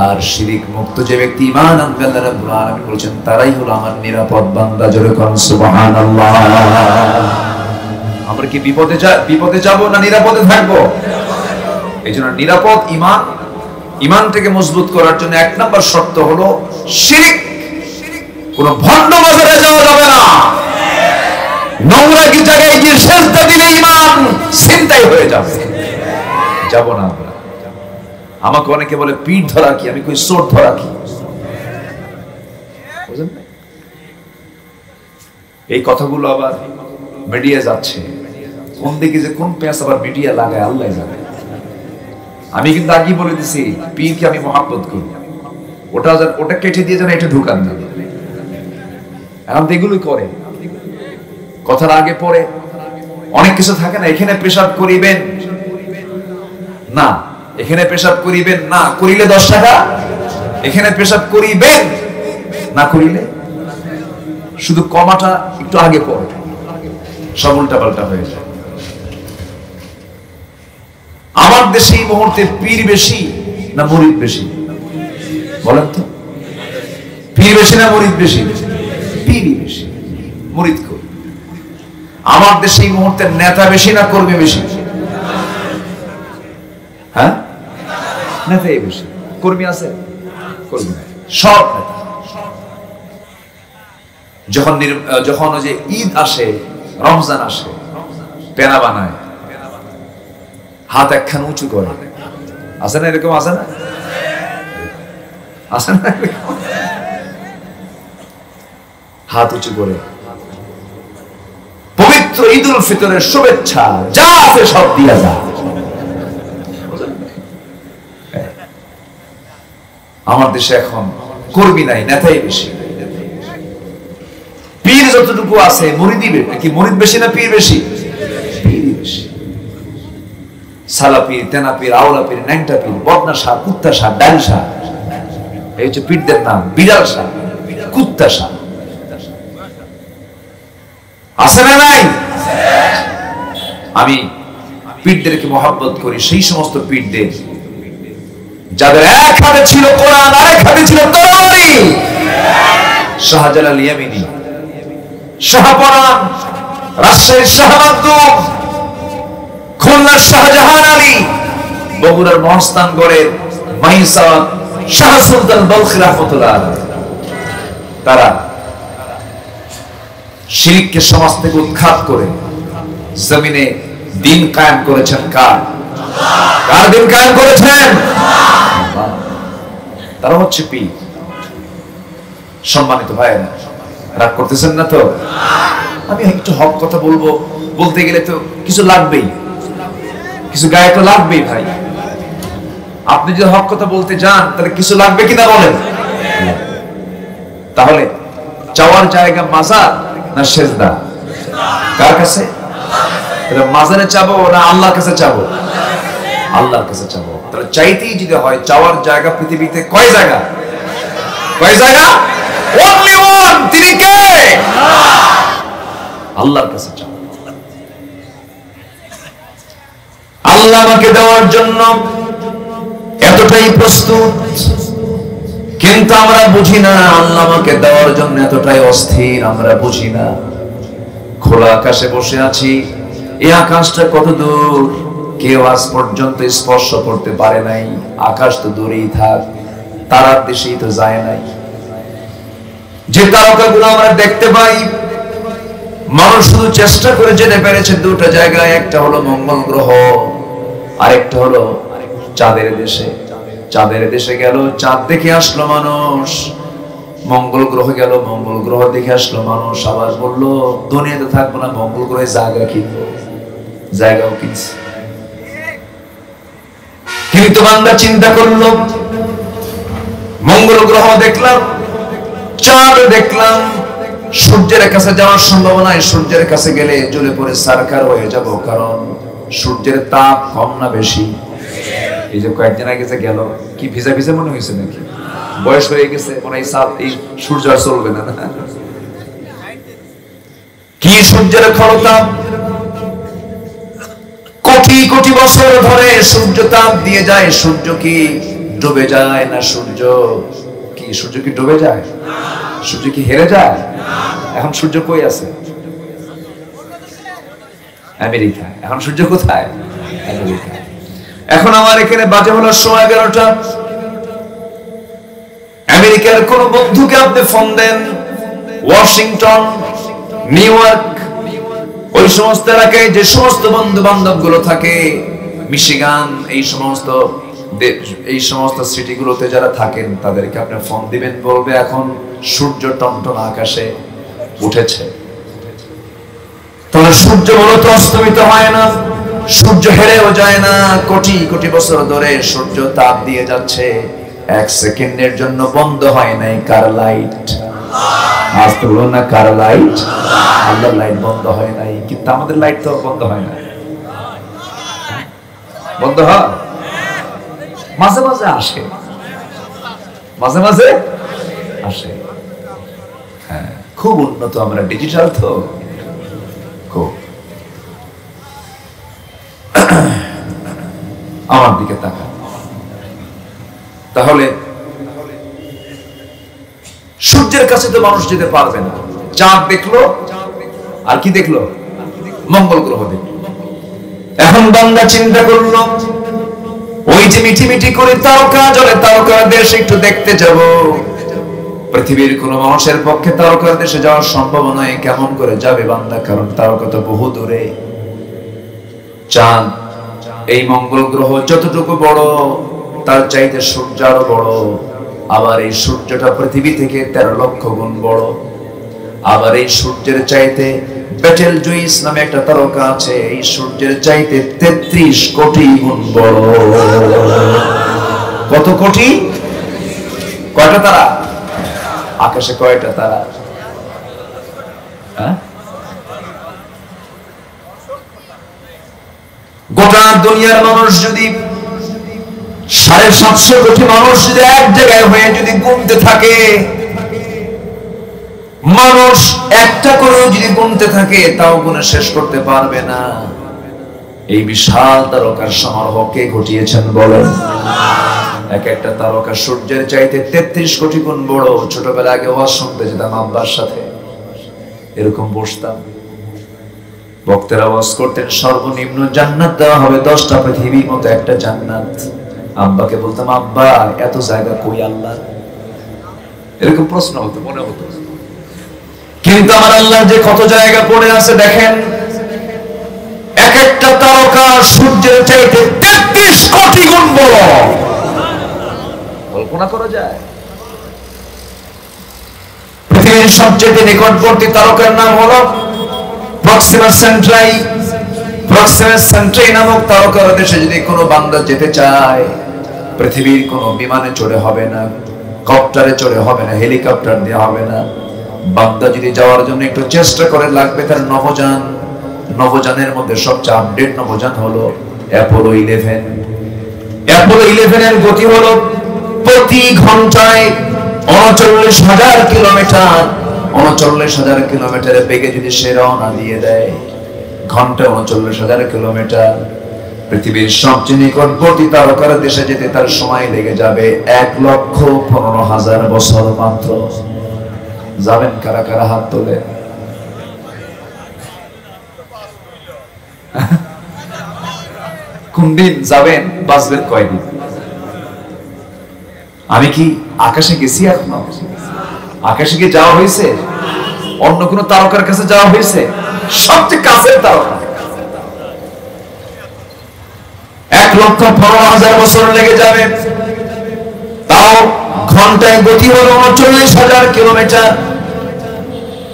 আর শিরিক মুক্ত যে ব্যক্তি ঈমান আনবে, আল্লাহ রাব্বুল আলামিন বলেছেন তারাই হলো আমার নিরাপদ বান্দা। জোরে কোন সুবহানাল্লাহ। আমরা কি বিপদে যাব না নিরাপদে থাকবো? এই জন্য নিরাপদ ঈমান, ঈমানটাকে মজবুত করার জন্য এক নাম্বার শর্ত হলো শিরিক। কোন ভণ্ড বাজারে যাওয়া যাবে না, নোংরা কি জায়গায় গিয়ে সেজদা দিলে ঈমান ছিনতাই হয়ে যাবে, যাব না আমরা। আমাকে অনেকে বলে পিঠ ধরা কি, আমি কই চোট ধরা কি। বুঝলেন? এই কথাগুলো আবার মিডিয়া যাচ্ছে, কোন দিকে যে কোন পেঁচ আবার মিডিয়া লাগায় আল্লাহ জানে। আমি কিন্তু আগেই বলে দিছি পীরকে আমি মহব্বত করি, ওটা কেটে দিয়ে যেন এটা ঢুকান না। এখন এগুলোই করে, কথার আগে পরে অনেক কিছু থাকে না। এখানে পেশাব করিবেন না, এখানে পেশাব করিবেন না, করিলে 10 টাকা। এখানে পেশাব করিবেন না, করিলে শুধু কমাটা একটু আগে পরে, সব উল্টা পাল্টা হয়ে যায়। আমার দেশে এই মুহূর্তে পীর বেশি না মুরিদ বেশি? বলেন তো, পীর বেশি না মুরিদ বেশি? পীরই বেশি, মুরিদ কম। আমার দেশে এই মুহূর্তে নেতা বেশি না কর্মী বেশি? হ্যাঁ, নেতাই বেশি। কর্মী আছে? কর্মী নাই, সব নেতা। যখন ওই যে ঈদ আসে, রমজান আসে, পেনা বানায়, হাত একখান উঁচু করে, আছে না এরকম? আছে না? আছে না? হাত উঁচু করে পবিত্র ঈদ উল ফিতরের শুভেচ্ছা যা আছে সব দিয়া যা। আমার দেশে এখন কর্মী নাই, নেতাই বেশি। পীর যতটুকু আছে মুরিদি কি? মুরিদ বেশি না পীর বেশি? পীরই বেশি। সালা পীর, তেনা পীর, আওলা পীর, ন্যাংটা পীর, বদনা শাহ, কুত্তা শাহ, ডাল শাহ, এই হচ্ছে পীরদের নাম। বিড়াল শাহ, কুত্তা শাহ, আছে না নাই? আমি পীরদেরকে মহব্বত করি, সেই সমস্ত পীরদের যাদের এক হাতে ছিল কোরআন, আরেক হাতে ছিল তরবারি। শাহজালাল ইয়ামিনী, শাহপরান, রাজশাহীর শাহ মাকদুম, খুলনার শাহজাহান আলী, বগুড়ার মহস্তানগড়ের মাইসাওয়াত শাহ সুলতান বলখি রাহমাতুল্লাহ আলাইহি, তারা শিরককে সমাজ থেকে উৎখাত করে জমিনে দিন কায়েম করেছেন। কার দিন কায়েম করেছেন? তারা হচ্ছে পীর। সম্মানিত ভাইয়েরা, রাগ করতেছেন না তো? আমি একটু হক কথা বলবো, বলতে গেলে তো কিছু লাগবেই, কিছু গায়ে তো লাগবেই ভাই। আপনি যদি হক কথা বলতে যান তাহলে কিছু লাগবে কিনা বলেন? তাহলে চাওয়ার জায়গা মাজার না সেজদা? কার কাছে? মাজারে চাবো না আল্লাহর কাছে চাবো? আল্লাহর কাছে চাবো। তাহলে চাইতেই যদি হয়, চাওয়ার জায়গা পৃথিবীতে কয় জায়গা? কয় জায়গা? only one, তিনি কে? আল্লাহর কাছে চাও। আল্লাহ আমাকে দেওয়ার জন্য এতটাই প্রস্তুত, কিন্তু আমরা বুঝি না আল্লাহ আমাকে দেওয়ার জন্য এতটাই অস্থির। আমরা বুঝি না খোলা আকাশে বসে আছি, এই আকাশটা কত দূর কেউ আজ পর্যন্ত স্পর্শ করতে পারে নাই। আকাশ তো দূরেই থাক, তারার দেশেই তো যায় নাই। যে তারকাগুলো আমরা দেখতে পাই, মানুষ শুধু চেষ্টা করে যেতে পেরেছে দুটো জায়গায়, একটা হলো মঙ্গল গ্রহ, আরেকটা হলো চাঁদের দেশে। চাঁদের দেশে গেল, চাঁদ দেখে আসলো মানুষ। মঙ্গল গ্রহ গেল, মঙ্গল গ্রহ দেখে আসলো মানুষ। আবার বললো দুনিয়াতে থাকবো না, মঙ্গল গ্রহে জায়গা কিনবো। জায়গাও কিনছে। কিন্তু বান্দা চিন্তা করলো, মঙ্গল গ্রহ দেখলাম, চাঁদ দেখলাম, সূর্যের কাছে যাওয়ার সম্ভাবনা। সূর্যের কাছে গেলে জ্বলে পড়ে সারকার হয়ে যাব, কারণ সূর্যের তাপ কম না বেশি? এই যে কয়েকদিন আগে যে গেল, কি ভিজা ভিজা মনে হয়েছে নাকি? বয়স হয়ে গেছে, এই সূর্য আর চলবে না। কি সূর্যের খরতাপ! কোটি কোটি বছর ধরে সূর্য তাপ দিয়ে যায়। সূর্য কি ডুবে যায় না? সূর্য কি ডুবে যায়? সূর্য কি হেরে যায়? এখন সূর্য কই আছে? আমেরিকা। এখন সূর্য কোথায়? আমেরিকা। এখন আমার এখানে বাজে হলো 11:30। আমেরিকার কোন বন্ধুকে আপনি ফোন দেন, ওয়াশিংটন, নিউ ইয়র্ক, ওই সমস্ত এলাকায় যে সমস্ত বন্ধু বান্ধব গুলো থাকে, মিশিগান, এই সমস্ত সিটিগুলোতে যারা থাকেন, তাদেরকে আপনি ফোন দিবেন, বলবে এখন সূর্য টনটন আকাশে উঠেছে। তাহলে সূর্য মূলত অস্তমিত হয় না, সূর্য হেরেও যায় না। কোটি কোটি বছর ধরে সূর্য তাপ দিয়ে যাচ্ছে, এক সেকেন্ডের জন্য বন্ধ হয় নাই। কার লাইট? আজ তো বলুন না, কার লাইট? আল্লাহর লাইট বন্ধ হয় নাই। কিন্তু আমাদের লাইট তো বন্ধ হয় না। বন্ধ হয় মাঝে মাঝে, আসে মাঝে মাঝে আসে। হ্যাঁ, খুব উন্নত আমরা, ডিজিটাল তো খুব। আমার দিকে তাকা। তাহলে সূর্যের কাছে তো মানুষ যেতে পারবে না। চাঁদ দেখলো, আর কি দেখলো? মঙ্গল গ্রহ দেখলো। এখন বান্দা চিন্তা করলো, ওই যে মিটি মিটি করে তারকা জ্বলে, তারকার দেশ একটু দেখতে যাব। পৃথিবীর কোন মানুষের পক্ষে তারকার দেশে যাওয়ার সম্ভব নয়। কেমন করে যাবে বান্দা? কারণ তারকা তো বহু দূরে। চাঁদ, এই মঙ্গল গ্রহ যতটুকু বড়, তার চাইতে সূর্য আরো বড়। আবার এই সূর্যটা পৃথিবী থেকে 13 লক্ষ গুণ বড়। আবার এই সূর্যের চাইতে বেটেল জুইস নামে একটা তারকা আছে, এই সূর্যের চাইতে 33 কোটি গুণ বড়। কত কোটি? কয়টা তারা? আকাশে কয়টা তারা? গোটা দুনিয়ার মানুষ যদি 750 কোটি মানুষ যদি এক জায়গায় হয়ে যদি গুনতে থাকে, মানুষ একটা করেও যদি গুনতে থাকে, তাও গুনে শেষ করতে পারবে না। এই বিশাল তারকার সমারোহ কে ঘটিয়েছেন বলেন? এক একটা তারকা সূর্যের চাইতে 33 কোটি গুণ বড়। ছোটবেলা আগে ওয়াজ শুনতে যেতাম আব্বার সাথে, এরকম বসতাম, বক্তারা ওয়াজ করতেন সর্বনিম্ন জান্নাত দেওয়া হবে 10টা পৃথিবীর মতো একটা জান্নাত। আব্বাকে বলতাম, আব্বা এত জায়গা কই আল্লাহ? এরকম প্রশ্ন হতো, মনে হতো। কিন্তু আমার আল্লাহ যে কত জায়গা পড়ে আছে দেখেন, এক একটা তারকা সূর্যের চাইতে 33 কোটি গুণ বড়। কল্পনা করা যায়? পৃথিবীর সবচেয়ে নিকটবর্তী তারকার নাম হলো প্রক্সিমা সেন্ট্রাই। প্রক্সিমা সেন্ট্রাই নামক তারকার দেশে যদি কোনো বান্দা যেতে চায়, পৃথিবীর কোনো বিমানে চড়ে হবে না, কপ্টারে চড়ে হবে না, হেলিকপ্টার দিয়ে হবে না। বান্দা যদি যাওয়ার জন্য একটু চেষ্টা করে, লাগবে তার নভোযান। নভোযানের মধ্যে সবচেয়ে আপডেট নভোযান হলো অ্যাপোলো 11। অ্যাপোলো 11 এর গতি হলো প্রতি ঘন্টায় 39,000 কিলোমিটার। 39,000 কিলোমিটারের বেগে যদি সে রওনা দিয়ে দেয়, ঘন্টায় 39,000 কিলোমিটার। পৃথিবীর সবচেয়ে নিকটবর্তী তারকার দেশে যেতে তার সময় লেগে যাবে 1,15,000 বছর মাত্র। যাবেন কারা কারা? হাত তোলে। কোন দিন যাবেন? বাঁচবেন কয়দিন? আমি কি আকাশে গেছি? এখনো আকাশে কি যাওয়া হয়েছে? অন্য কোন তারকার কাছে যাওয়া হয়েছে? সবচেয়ে কাছের তারকা। 1,15,000 বছর লেগে যাবে, তাও ঘন্টায় গতি হলো 39,000 কিলোমিটার।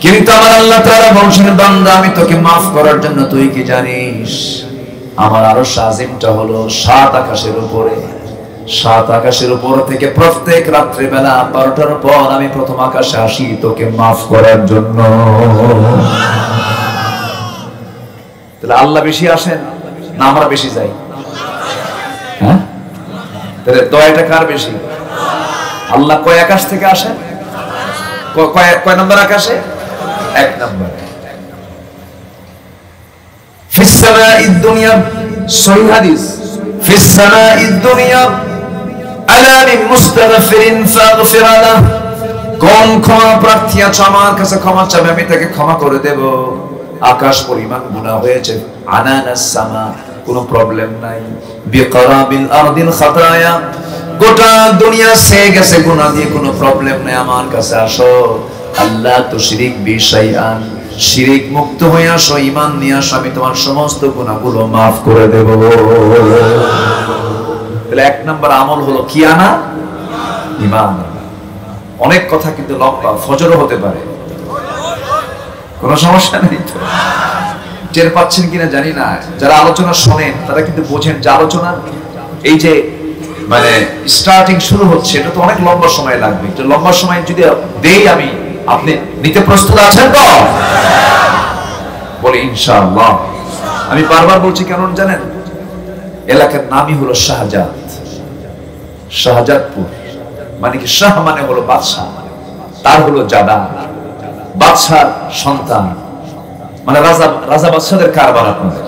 কিন্তু আমার আল্লাহ তাআলা বলছেন, বান্দা আমি তোকে মাফ করার জন্য তুই কি জানিস, আমার আরশ আজিমটা হলো 7 আকাশের উপরে। 7 আকাশের উপর থেকে প্রত্যেক রাত্রে বেলা 12টার পর আমি প্রথম আকাশে আসি তোকে মাফ করার জন্য। তাহলে আল্লাহ বেশি আসেন না আমরা বেশি যাই? হ্যাঁ, তাহলে দয়াটা কার বেশি? আল্লাহ কয় আকাশ থেকে আসেন? কয় নম্বর আকাশে? 1 নম্বর। ফিস সামাঈদ দুনিয়া, সহিহ হাদিস, ফিস সামাঈদ দুনিয়া আলা মিন মুস্তাগফিরিন ফাগফির লাহ। কোন ক্ষমা প্রার্থী আছে আমার কাছে ক্ষমা চাবে, আমি তাকে ক্ষমা করে দেব। আকাশ পরিমাণ গুনাহ হয়েছে, আনানাস সামা, কোনো প্রবলেম নাই। বিকরাবিল আরদিল খাতায়া, গোটা দুনিয়া সে গেছে গুনাহ দিয়ে, কোনো প্রবলেম নাই। আমার কাছে আসো, আল্লাহ তুশরিক বি শাইআন, শিরিক মুক্ত হয়ে আসো, ঈমান নিয়ে আসো, আমি তোমার সমস্ত গুনাহগুলো মাফ করে দেব। তাহলে 1 নম্বর আমল হলো কি আনা? ঈমান। অনেক কথা কিন্তু লম্বা, ফজরও হতে পারে, কোনো সমস্যা নেই তো। টের পাচ্ছেন কিনা জানি না, যারা আলোচনা শোনেন তারা কিন্তু বোঝেন যে আলোচনা এই যে মানে স্টার্টিং শুরু হচ্ছে, এটা তো অনেক লম্বা সময় লাগবে। তো লম্বা সময় যদি দেই আমি, আপনি নিতে প্রস্তুত আছেন তো? বলি ইনশাআল্লাহ। আমি বারবার বলছি কেন জানেন? এলাকার নামই হলো শাহজাদ, শাহজাদপুর। মানে কি, শাহ মানে হলো বাদশাহ, তার হলো জাদা, বাদশার সন্তান, মানে রাজা। রাজা বাদশাদের কারবার আপনাদের।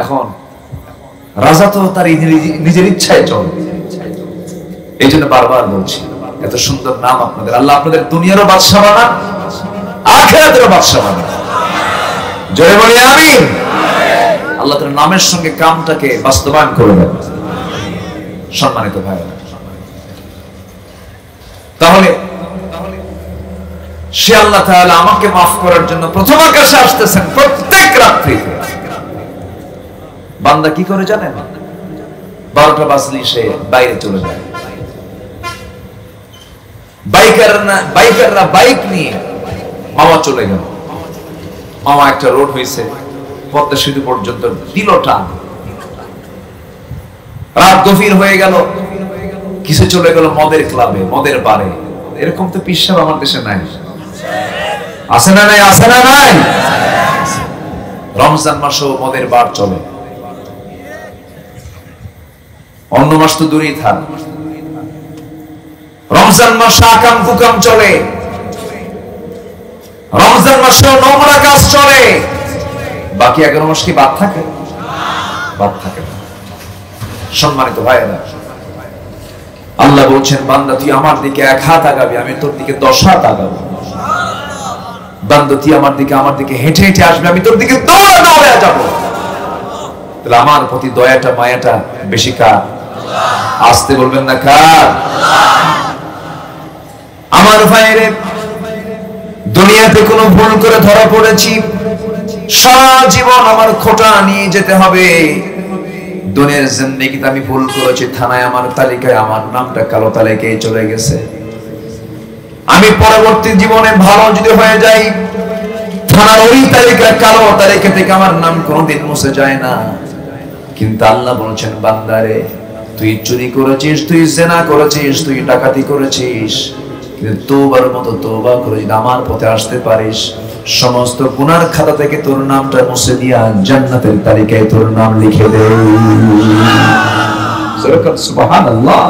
এখন রাজা তো তার নিজের ইচ্ছায় চলে, এই জন্য বারবার বলছি এত সুন্দর নাম আপনাদের। আল্লাহ আপনাদের দুনিয়ারও বাদশাহ বানান, আখিরাতেরও বাদশাহ বানান। জয় বলি আমিন। আল্লাহ তার নামের সঙ্গে কামটাকে বাস্তবায়ন করে দেন। সম্মানিত ভাইরা, তাহলে সে আল্লাহ তাআলা আমাকে মাফ করার জন্য প্রথম আকাশে আসতেছেন প্রত্যেক রাত্রিতে। বান্দা কি করে জানেন? 12টা বাজলেই সে বাইরে চলে যায়। বাইকাররা বাইক নিয়ে মামা চলে গেল। মামা একটা রোড হয়েছে, পদ্মা সেতু পর্যন্ত দিল টান। রাত গভীর হয়ে গেল, কিছু চলে গেল মদের ক্লাবে, মদের বারে। এরকম তো পিসাব আমার দেশে নাই, আছে না নাই? আছে না নাই? রমজান মাসেও মদের বার চলে, অন্য মাস তো দূরেই থাক। রমজান মাসে আকাম কুকাম চলে, রমজান মাসেও নোংরা কাজ চলে। বাকি 11 মাস কি বাদ থাকে? বাদ থাকে না। সম্মানিত ভাইয়েরা, আল্লাহ বলছেন বান্দা তুই আমার দিকে 1 হাত আগাবি, আমি তোর দিকে 10 হাত আগাবো। বান্দা তুই আমার দিকে হেঁটে হেঁটে আসবে, আমি তোর দিকে দৌড়ে যাবো। তাহলে আমার প্রতি দয়াটা মায়াটা বেশি কার? আসতে বলবেন না কার? আমার ভাইরে, দুনিয়াতে কোনো ভুল করে ধরা পড়েছি, সারা জীবন আমার খোঁটা নিয়ে যেতে হবে। দুনিয়ার জিন্দেগিতে আমি ভুল করেছি, থানায় আমার তালিকায় আমার নামটা কালো তালিকায় চলে গেছে। আমি পরবর্তী জীবনে ভালো যদি হয়ে যাই, থানার ওই তালিকা কালো তালিকা থেকে আমার নাম কোনোদিন মুছে যায় না। কিন্তু আল্লাহ বলছেন বান্দারে, তুই চুরি করেছিস, তুই জেনা করেছিস, তুই ডাকাতি করেছিস, কিন্তু তওবার মতো তওবা করে যদি আমার পথে আসতে পারিস, সমস্ত গুনার খাতা থেকে তোর নামটা মুছে দিয়া জান্নাতের তালিকায় তোর নাম লিখে দে। সুবহানাল্লাহ।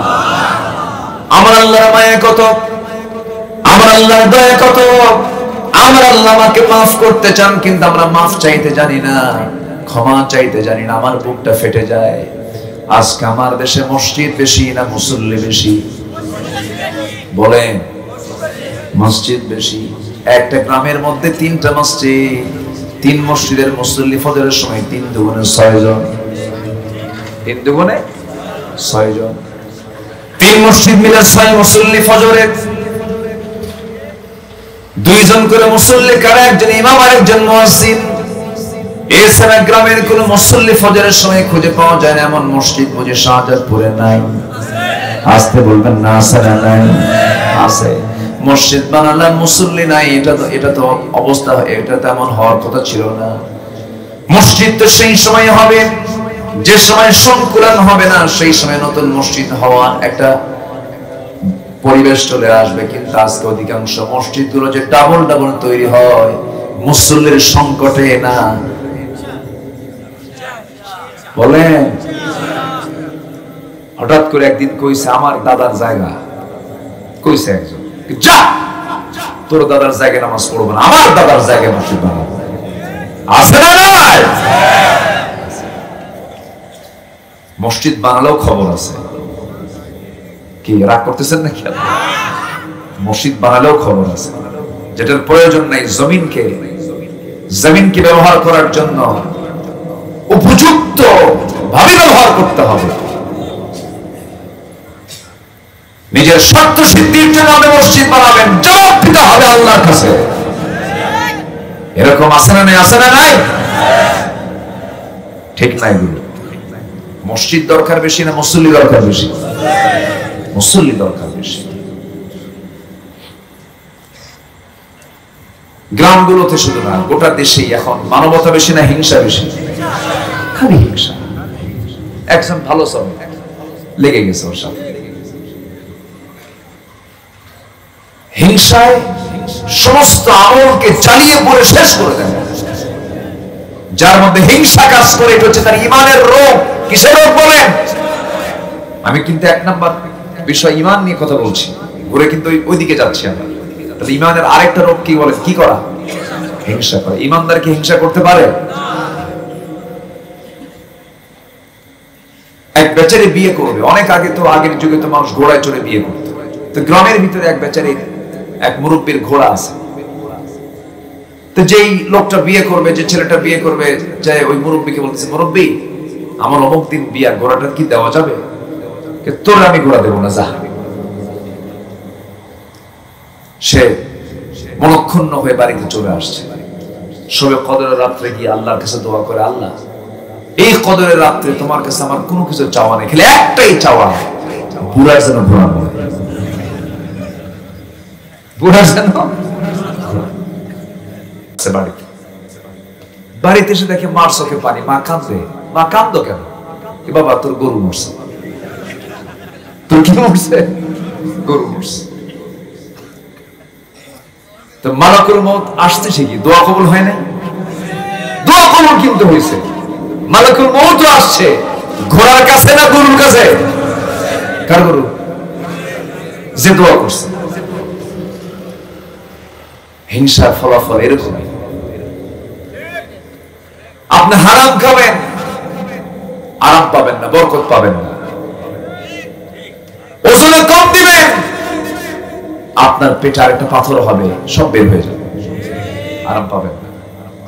আমার আল্লাহর মায়া কত, আমার আল্লাহর দয়া কত। আমার আল্লাহ আমাকে মাফ করতে চান, কিন্তু আমরা মাফ চাইতে জানি না, ক্ষমা চাইতে জানি না। আমার বুকটা ফেটে যায়। আজকে আমার দেশে মসজিদ বেশি না মুসল্লি বেশি? বলেন, মসজিদ বেশি। একটা গ্রামের মধ্যে 3টা মসজিদ, 3 মসজিদের মুসল্লি ফজরের সময় 3 দুগুণে 6 জন। 3 দুগুণে 6 জন। 3 মসজিদ মিলে 6 মুসল্লি ফজরে। 2 জন করে মুসল্লি কারা? একজন ইমাম আর একজন মুয়াজ্জিন। এছাড়া গ্রামের কোন মুসল্লি ফজরের সময় খুঁজে পাওয়া যায় না এমন মসজিদ বুঝে শাহজাদপুরে নাই? আসতে বলবেন না, আছে না নাই? আছে। মসজিদ বানালাম, মুসল্লি নাই, এটা তো অবস্থা, এটা তেমন হওয়ার কথা ছিল না। মসজিদ তো সেই সময় হবে যে সময় সংকুলন হবে না, সেই সময় নতুন মসজিদ হওয়ার একটা পরিবেশ চলে আসবে। কিন্তু আজকে অধিকাংশ মসজিদগুলো যে ডাবল ডাবল তৈরি হয় মুসল্লির সংকটে না। বলেন, হঠাৎ করে একদিন কইছে আমার দাদার জায়গা, কইছে একজন, যা তোর দাদার জায়গায় নামাজ পড়বো না, আমার দাদার জায়গায় মসজিদ বানাবো। আছে না নাই? মসজিদ বানালেও খবর আছে। কি রাগ করতেছেন নাকি? মসজিদ বানালেও খবর আছে। যেটার প্রয়োজন নাই, জমিনকে ব্যবহার করার জন্য উপযুক্ত ভাবে ব্যবহার করতে হবে। নিজের স্বার্থ সিদ্ধির জন্য মসজিদ বানাবেন, জবাব দিতে হবে আল্লাহর কাছে। এরকম আছে না নাই? আছে না নাই? ঠিক নাই? মসজিদ দরকার বেশি না মুসল্লি দরকার বেশি? মুসল্লি দরকার বেশি। গ্রামগুলোতে শুধু না, গোটা দেশেই এখন মানবতা বেশি না হিংসা বেশি? খালি হিংসা। একজন ভালো শ্রমিক লেগে গেছে ওর সাথে, হিংসায় সমস্ত আমলকে চালিয়ে পড়ে শেষ করে দেন। যার মধ্যে হিংসা কাজ করে, এটা হচ্ছে তার ঈমানের রোগ। কিসের রোগ বলেন? আমি কিন্তু 1 নাম্বার বিষয় ঈমান নিয়ে কথা বলছি, ঘুরে কিন্তু ওইদিকে যাচ্ছি আমরা। তাহলে ঈমানের আরেকটা রোগ কি বলেন? কি করা? হিংসা করা। ঈমানদার কি হিংসা করতে পারে? এক বেচারি বিয়ে করবে, অনেক আগে তো, আগের যুগে তো মানুষ ঘোড়ায় চড়ে বিয়ে করত। তো গ্রামের ভিতরে এক বেচারি, এক মুরব্বীর ঘোড়া আছে। তো যেই লোকটা বিয়ে করবে, যে ছেলেটা বিয়ে করবে, যে ওই মুরব্বীকে বলতেছে, মুরব্বী আমার অমুক দিন বিয়া, ঘোড়াটা কি দেওয়া যাবে? তোর আমি ঘোড়া দেবো না, যা। সে মনক্ষুণ্ণ হয়ে বাড়িতে চলে আসছে। শবে কদরের রাত্রে গিয়ে আল্লাহর কাছে দোয়া করে, আল্লাহ এই কদরের রাত্রে তোমার কাছে আমার কোনো কিছু চাওয়া নেই, খালি একটাই চাওয়া, বুড়ার যেন ঘোড়া বলে, বুড়ার যেন। বাড়িতে এসে দেখে মার চোখে পানি, মা কাঁদে। মা কাঁদো কেন? বাবা তোর গরু মরছে। তোর কি মরছে? গরু মরছে। তো মালাকুল মউত আসতেছে কি, দোয়া কবুল হয় না? দোয়া কবুল কিন্তু হয়েছে। মালাকুল মউত আসছে ঘোড়ার কাছে না গরুর কাছে? কার গরু? যে দোয়া করছে। হিংসার ফলাফল এরকম। আপনি হারাম খাবেন, আরাম পাবেন না, বরকত পাবেন না। ওজনে কম দিবেন, আপনার পেটে আরেকটা পাথর হবে, সব বের হয়ে যাবে, আরাম পাবেন না,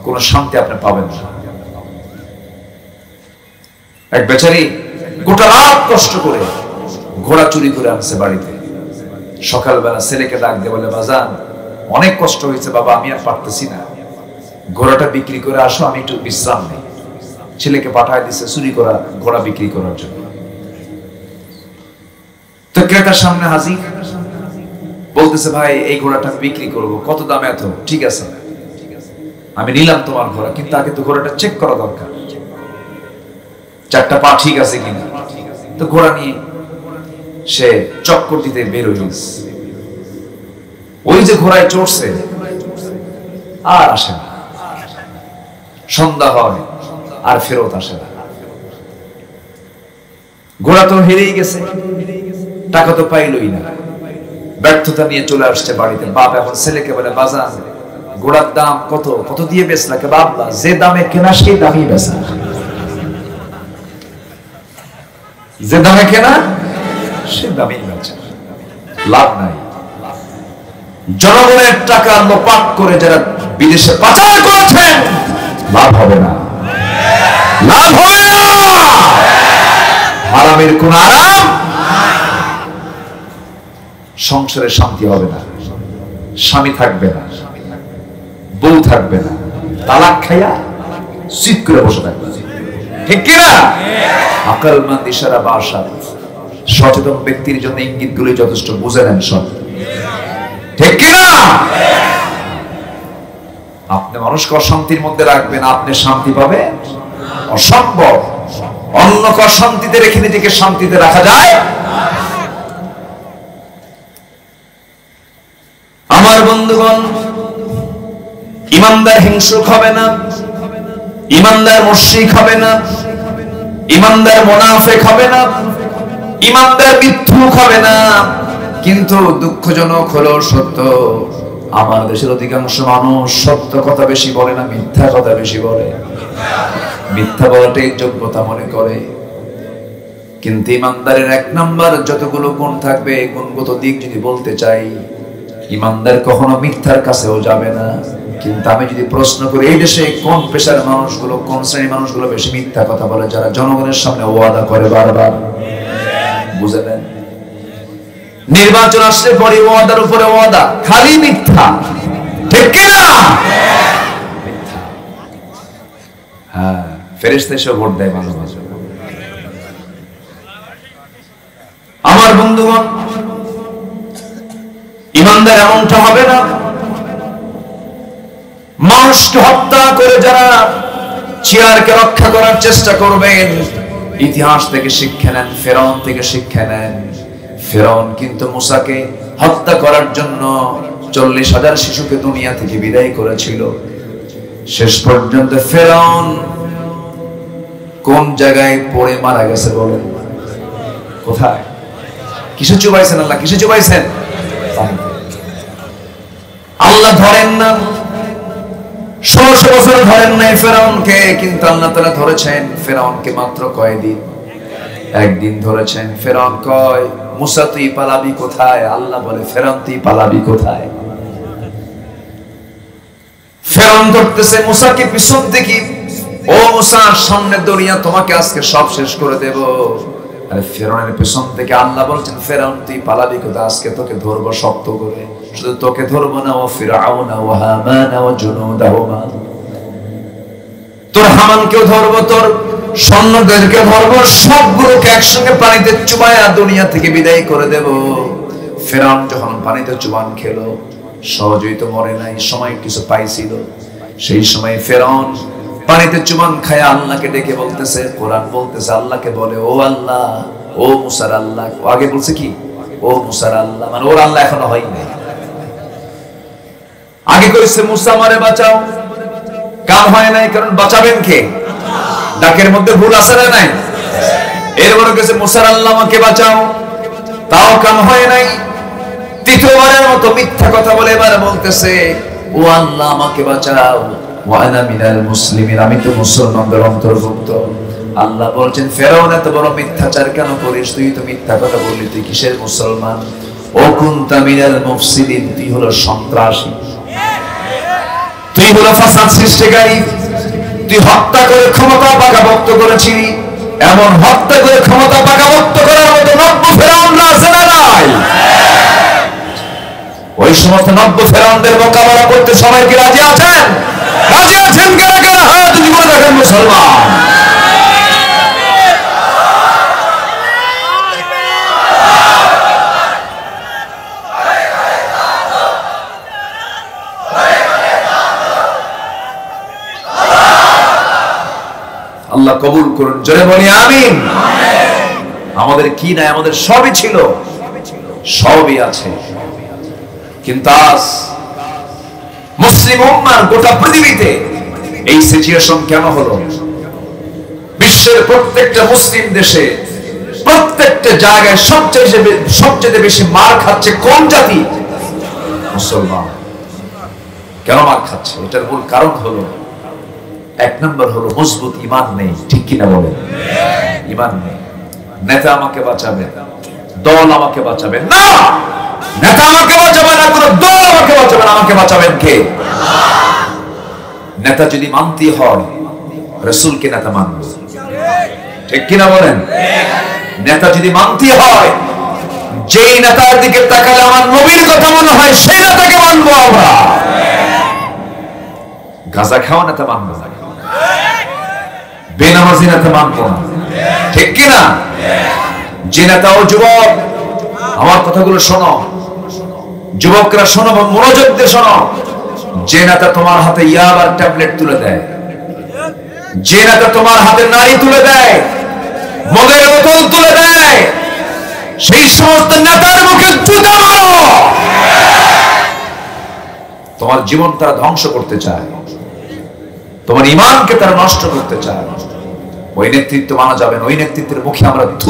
কোন শান্তি আপনি পাবেন না। এক বেচারি গোটা রাত কষ্ট করে ঘোড়া চুরি করে আনছে বাড়িতে। সকালবেলা ছেলেকে ডাক দিয়ে বলে, বাজান অনেক কষ্ট হয়েছে বাবা, আমি আর পারতেছি না, ঘোড়াটা বিক্রি করে আসো, আমি একটু বিশ্রাম নেই। ছেলেকে পাঠায় দিছে চুরি করা ঘোড়া বিক্রি করার জন্য। তো ক্রেতার সামনে হাজির, বলতেছে ভাই এই ঘোড়াটা বিক্রি করব, কত দাম? এত। ঠিক আছে, আমি নিলাম তোমার ঘোড়া, কিন্তু আগে তো ঘোড়াটা চেক করা দরকার, চারটা পা ঠিক আছে কিনা। তো ঘোড়া নিয়ে সে চক্কর দিতে বের হয়ে গেছে। ওই যে ঘোড়ায় চড়ছে আর আসে না, সন্ধ্যা হয় আর ফেরত আসে না। ঘোড়া তো হেরেই গেছে, টাকা তো পাইলই না, ব্যর্থতা নিয়ে চলে আসছে বাড়িতে। বাপ এখন ছেলেকে বলে, বাজান ঘোড়ার দাম কত? কত দিয়ে বেচলা? কে বাবা, যে দামে কেনা সেই দামই বেচা, যে দামে কেনা সে দামই বেচা, লাভ নাই। জনগণের টাকা লোপাট করে যারা বিদেশে পাচার করেছেন, লাভ হবে না, লাভ হবে না। হারামের কোন আরাম, সংসারে শান্তি হবে না, স্বামী থাকবে না, বউ থাকবে না, তালাক খাইয়া চিৎ করে বসে থাকবে, ঠিক কিনা? আকলমন্দ ইশারা বাসা, সচেতন ব্যক্তির জন্য ইঙ্গিতগুলি যথেষ্ট, বুঝে নেন সব, ঠিক কিনা? আপনি মানুষকে অশান্তির মধ্যে রাখবেন, আপনি শান্তি পাবে অসম্ভব। অন্যকে অশান্তিতে রেখে নিজেকে শান্তিতে রাখা যায়? আমার বন্ধুগণ, ইমানদার হিংসুক হবে না, ইমানদার মুশরিক হবে না, ইমানদার মুনাফিক হবে না, ইমানদার মিথ্যুক হবে না। কিন্তু দুঃখজনক হলো সত্য, আমার দেশের অধিকাংশ মানুষ সত্য কথা বেশি বলে না, মিথ্যা কথা বেশি বলে। মিথ্যা বলাটাই যোগ্যতা মনে করে। কিন্তু ইমানদারের এক নাম্বার যতগুলো গুণ থাকবে, গুণগত দিক যদি বলতে চাই, ইমানদার কখনো মিথ্যার কাছেও যাবে না। কিন্তু আমি যদি প্রশ্ন করি, এই দেশে কোন পেশার মানুষগুলো, কোন শ্রেণীর মানুষগুলো বেশি মিথ্যা কথা বলে? যারা জনগণের সামনে ওয়াদা করে বারবার, বুঝে নেন। নির্বাচন আসলে পরে ওয়াদার উপরে ওয়াদা, খালি মিথ্যা, ঠিক কিনা? হ্যাঁ, ফেরেশতা এসে ভোট দেয় মাঝে মাঝে। আমার বন্ধুগণ, ইমানদার এমনটা হবে না। মানুষকে হত্যা করে যারা চেয়ারকে রক্ষা করার চেষ্টা করবেন, ইতিহাস থেকে শিক্ষা নেন, ফেরাউন থেকে শিক্ষা নেন। ফেরাউন কিন্তু মুসাকে হত্যা করার জন্য 40,000 শিশুকে দুনিয়া থেকে বিদায় করেছিল। শেষ পর্যন্ত ফেরাউন কোন জায়গায় পড়ে মারা গেছে বলেন? কোথায়? কিসে চুবাইছেন আল্লাহ? কিসে চুবাইছেন? আল্লাহ ধরেন না, 1600 বছর ধরেন নাই ফেরাউনকে, কিন্তু আল্লাহ তাআলা ধরেছেন ফেরাউনকে মাত্র কয়দিন? একদিন ধরেছেন। ফেরাউন কয়, মুসা তুই পালাবি কোথায়? আল্লাহ বলে, ফেরাউন তুই পালাবি কোথায়? ফেরাউন করতেছে মুসাকে পিছন থেকে, ও মুসা সামনে দরিয়া, তোমাকে আজকে সব শেষ করে দেব। আরে ফেরাউনের পিছন থেকে আল্লাহ বলছেন, ফেরাউন তুই পালাবি কোথায়? আজকে তোকে ধরবো শক্ত করে। শুধু তোকে ধরবো না, ও ফিরআউনা ওয়া হামানা ওয়া জুনুদাহুমা, তোর হামানকেও ধরবো, তোর সৈন্যদেরকে ধরবো, সবগুলোকে একসঙ্গে পানিতে চুবায়া দুনিয়া থেকে বিদায় করে দেব। ফেরাউন যখন পানিতে চুবান খেলো, সহজেই তো মরে নাই, সময় কিছু পাইছিল। সেই সময় ফেরাউন পানিতে চুবান খায় আল্লাহকে ডেকে বলতেছে, কোরআন বলতেছে, আল্লাহকে বলে, ও আল্লাহ, ও মুসার আল্লাহ। আগে বলছে কি? ও মুসার আল্লাহ, মানে ওর আল্লাহ এখনো হয় নাই। আগে কইছে মুসা আমারে বাঁচাও, কাম হয় নাই, কারণ বাঁচাবেন কে? ডাকের মধ্যে ভুল আছে না নাই? এরপরে কইছে মুসার আল্লাহ আমাকে বাঁচাও, তাও কাম হয় নাই। তৃতীয়বারের মতো মিথ্যা কথা বলে এবারে বলতেছে, ও আল্লাহ আমাকে বাঁচাও, ওয়া আনা মিনাল মুসলিমিন, আমি তো মুসলমানদের অন্তর্ভুক্ত। আল্লাহ বলছেন ফেরাউন এত বড় মিথ্যাচার কেন করিস, তুই তো মিথ্যা কথা বললি, তুই কিসের মুসলমান? ও কুনতা মিনাল মুফসিদিন, তুই হলো সন্ত্রাসী, তুই হলো ফাসাদ সৃষ্টিকারী, তুই হত্যা করে ক্ষমতা পাকাপোক্ত করেছিলি। এমন হত্যা করে ক্ষমতা পাকাপোক্ত করার মতো নব্য ফেরাউনরা আছে না নাই? ওই সমস্ত নব্য ফেরাউনদের মোকাবেলা করতে সবাই কি রাজি আছেন? রাজি আছেন কারা কারা? হাত তুলে বলে দেখেন মুসলমান। আল্লাহ কবুল করুন, জোরে বলি আমিন। আমাদের কি নাই? আমাদের সবই ছিল, সবই আছে, কিন্তু আজ মুসলিম উম্মার গোটা পৃথিবীতে এই সিচুয়েশন কেন হলো? বিশ্বের প্রত্যেকটা মুসলিম দেশে প্রত্যেকটা জায়গায় সবচেয়ে বেশি মার খাচ্ছে কোন জাতি? মুসলমান। কেন মার খাচ্ছে? এটার মূল কারণ হলো, এক নম্বর হলো মজবুত ঈমান নেই। ঠিক কিনা বলেন? ঈমান নেই। নেতা আমাকে বাঁচাবে, দল আমাকে বাঁচাবে না, নেতা আমাকে বাঁচাবে না, কোন দল আমাকে বাঁচাবে না, আমাকে বাঁচাবেন কে? নেতা যদি মানতে হয় রাসূলকে নেতা মানব। ঠিক কিনা বলেন? নেতা যদি মানতে হয়, যেই নেতার দিকে তাকালে আমার নবীর কথা মনে হয় সেই নেতাকে মানবো আমরা। গাঁজা খাওয়া নেতা মানবো না, বেনামাজি নেতা মানবো না। ঠিক কিনা? যে নেতা, ও যুবক আমার কথাগুলো শোনো, যুবকরা শোনো, মনোযোগ দিয়ে শোনো। যে নেতা তোমার হাতে ইয়াবার ট্যাবলেট তুলে দেয়, যে নেতা তোমার হাতে নারী তুলে দেয়, মদের বোতল তুলে দেয়, সেই সমস্ত নেতার মুখে জুতা মারো। তোমার জীবন তারা ধ্বংস করতে চায়, তোমার ঈমানকে তারা নষ্ট করতে চায়। ওই নেতৃত্ব মানা যাবে না, ওই নেতৃত্বের মুখে আমরা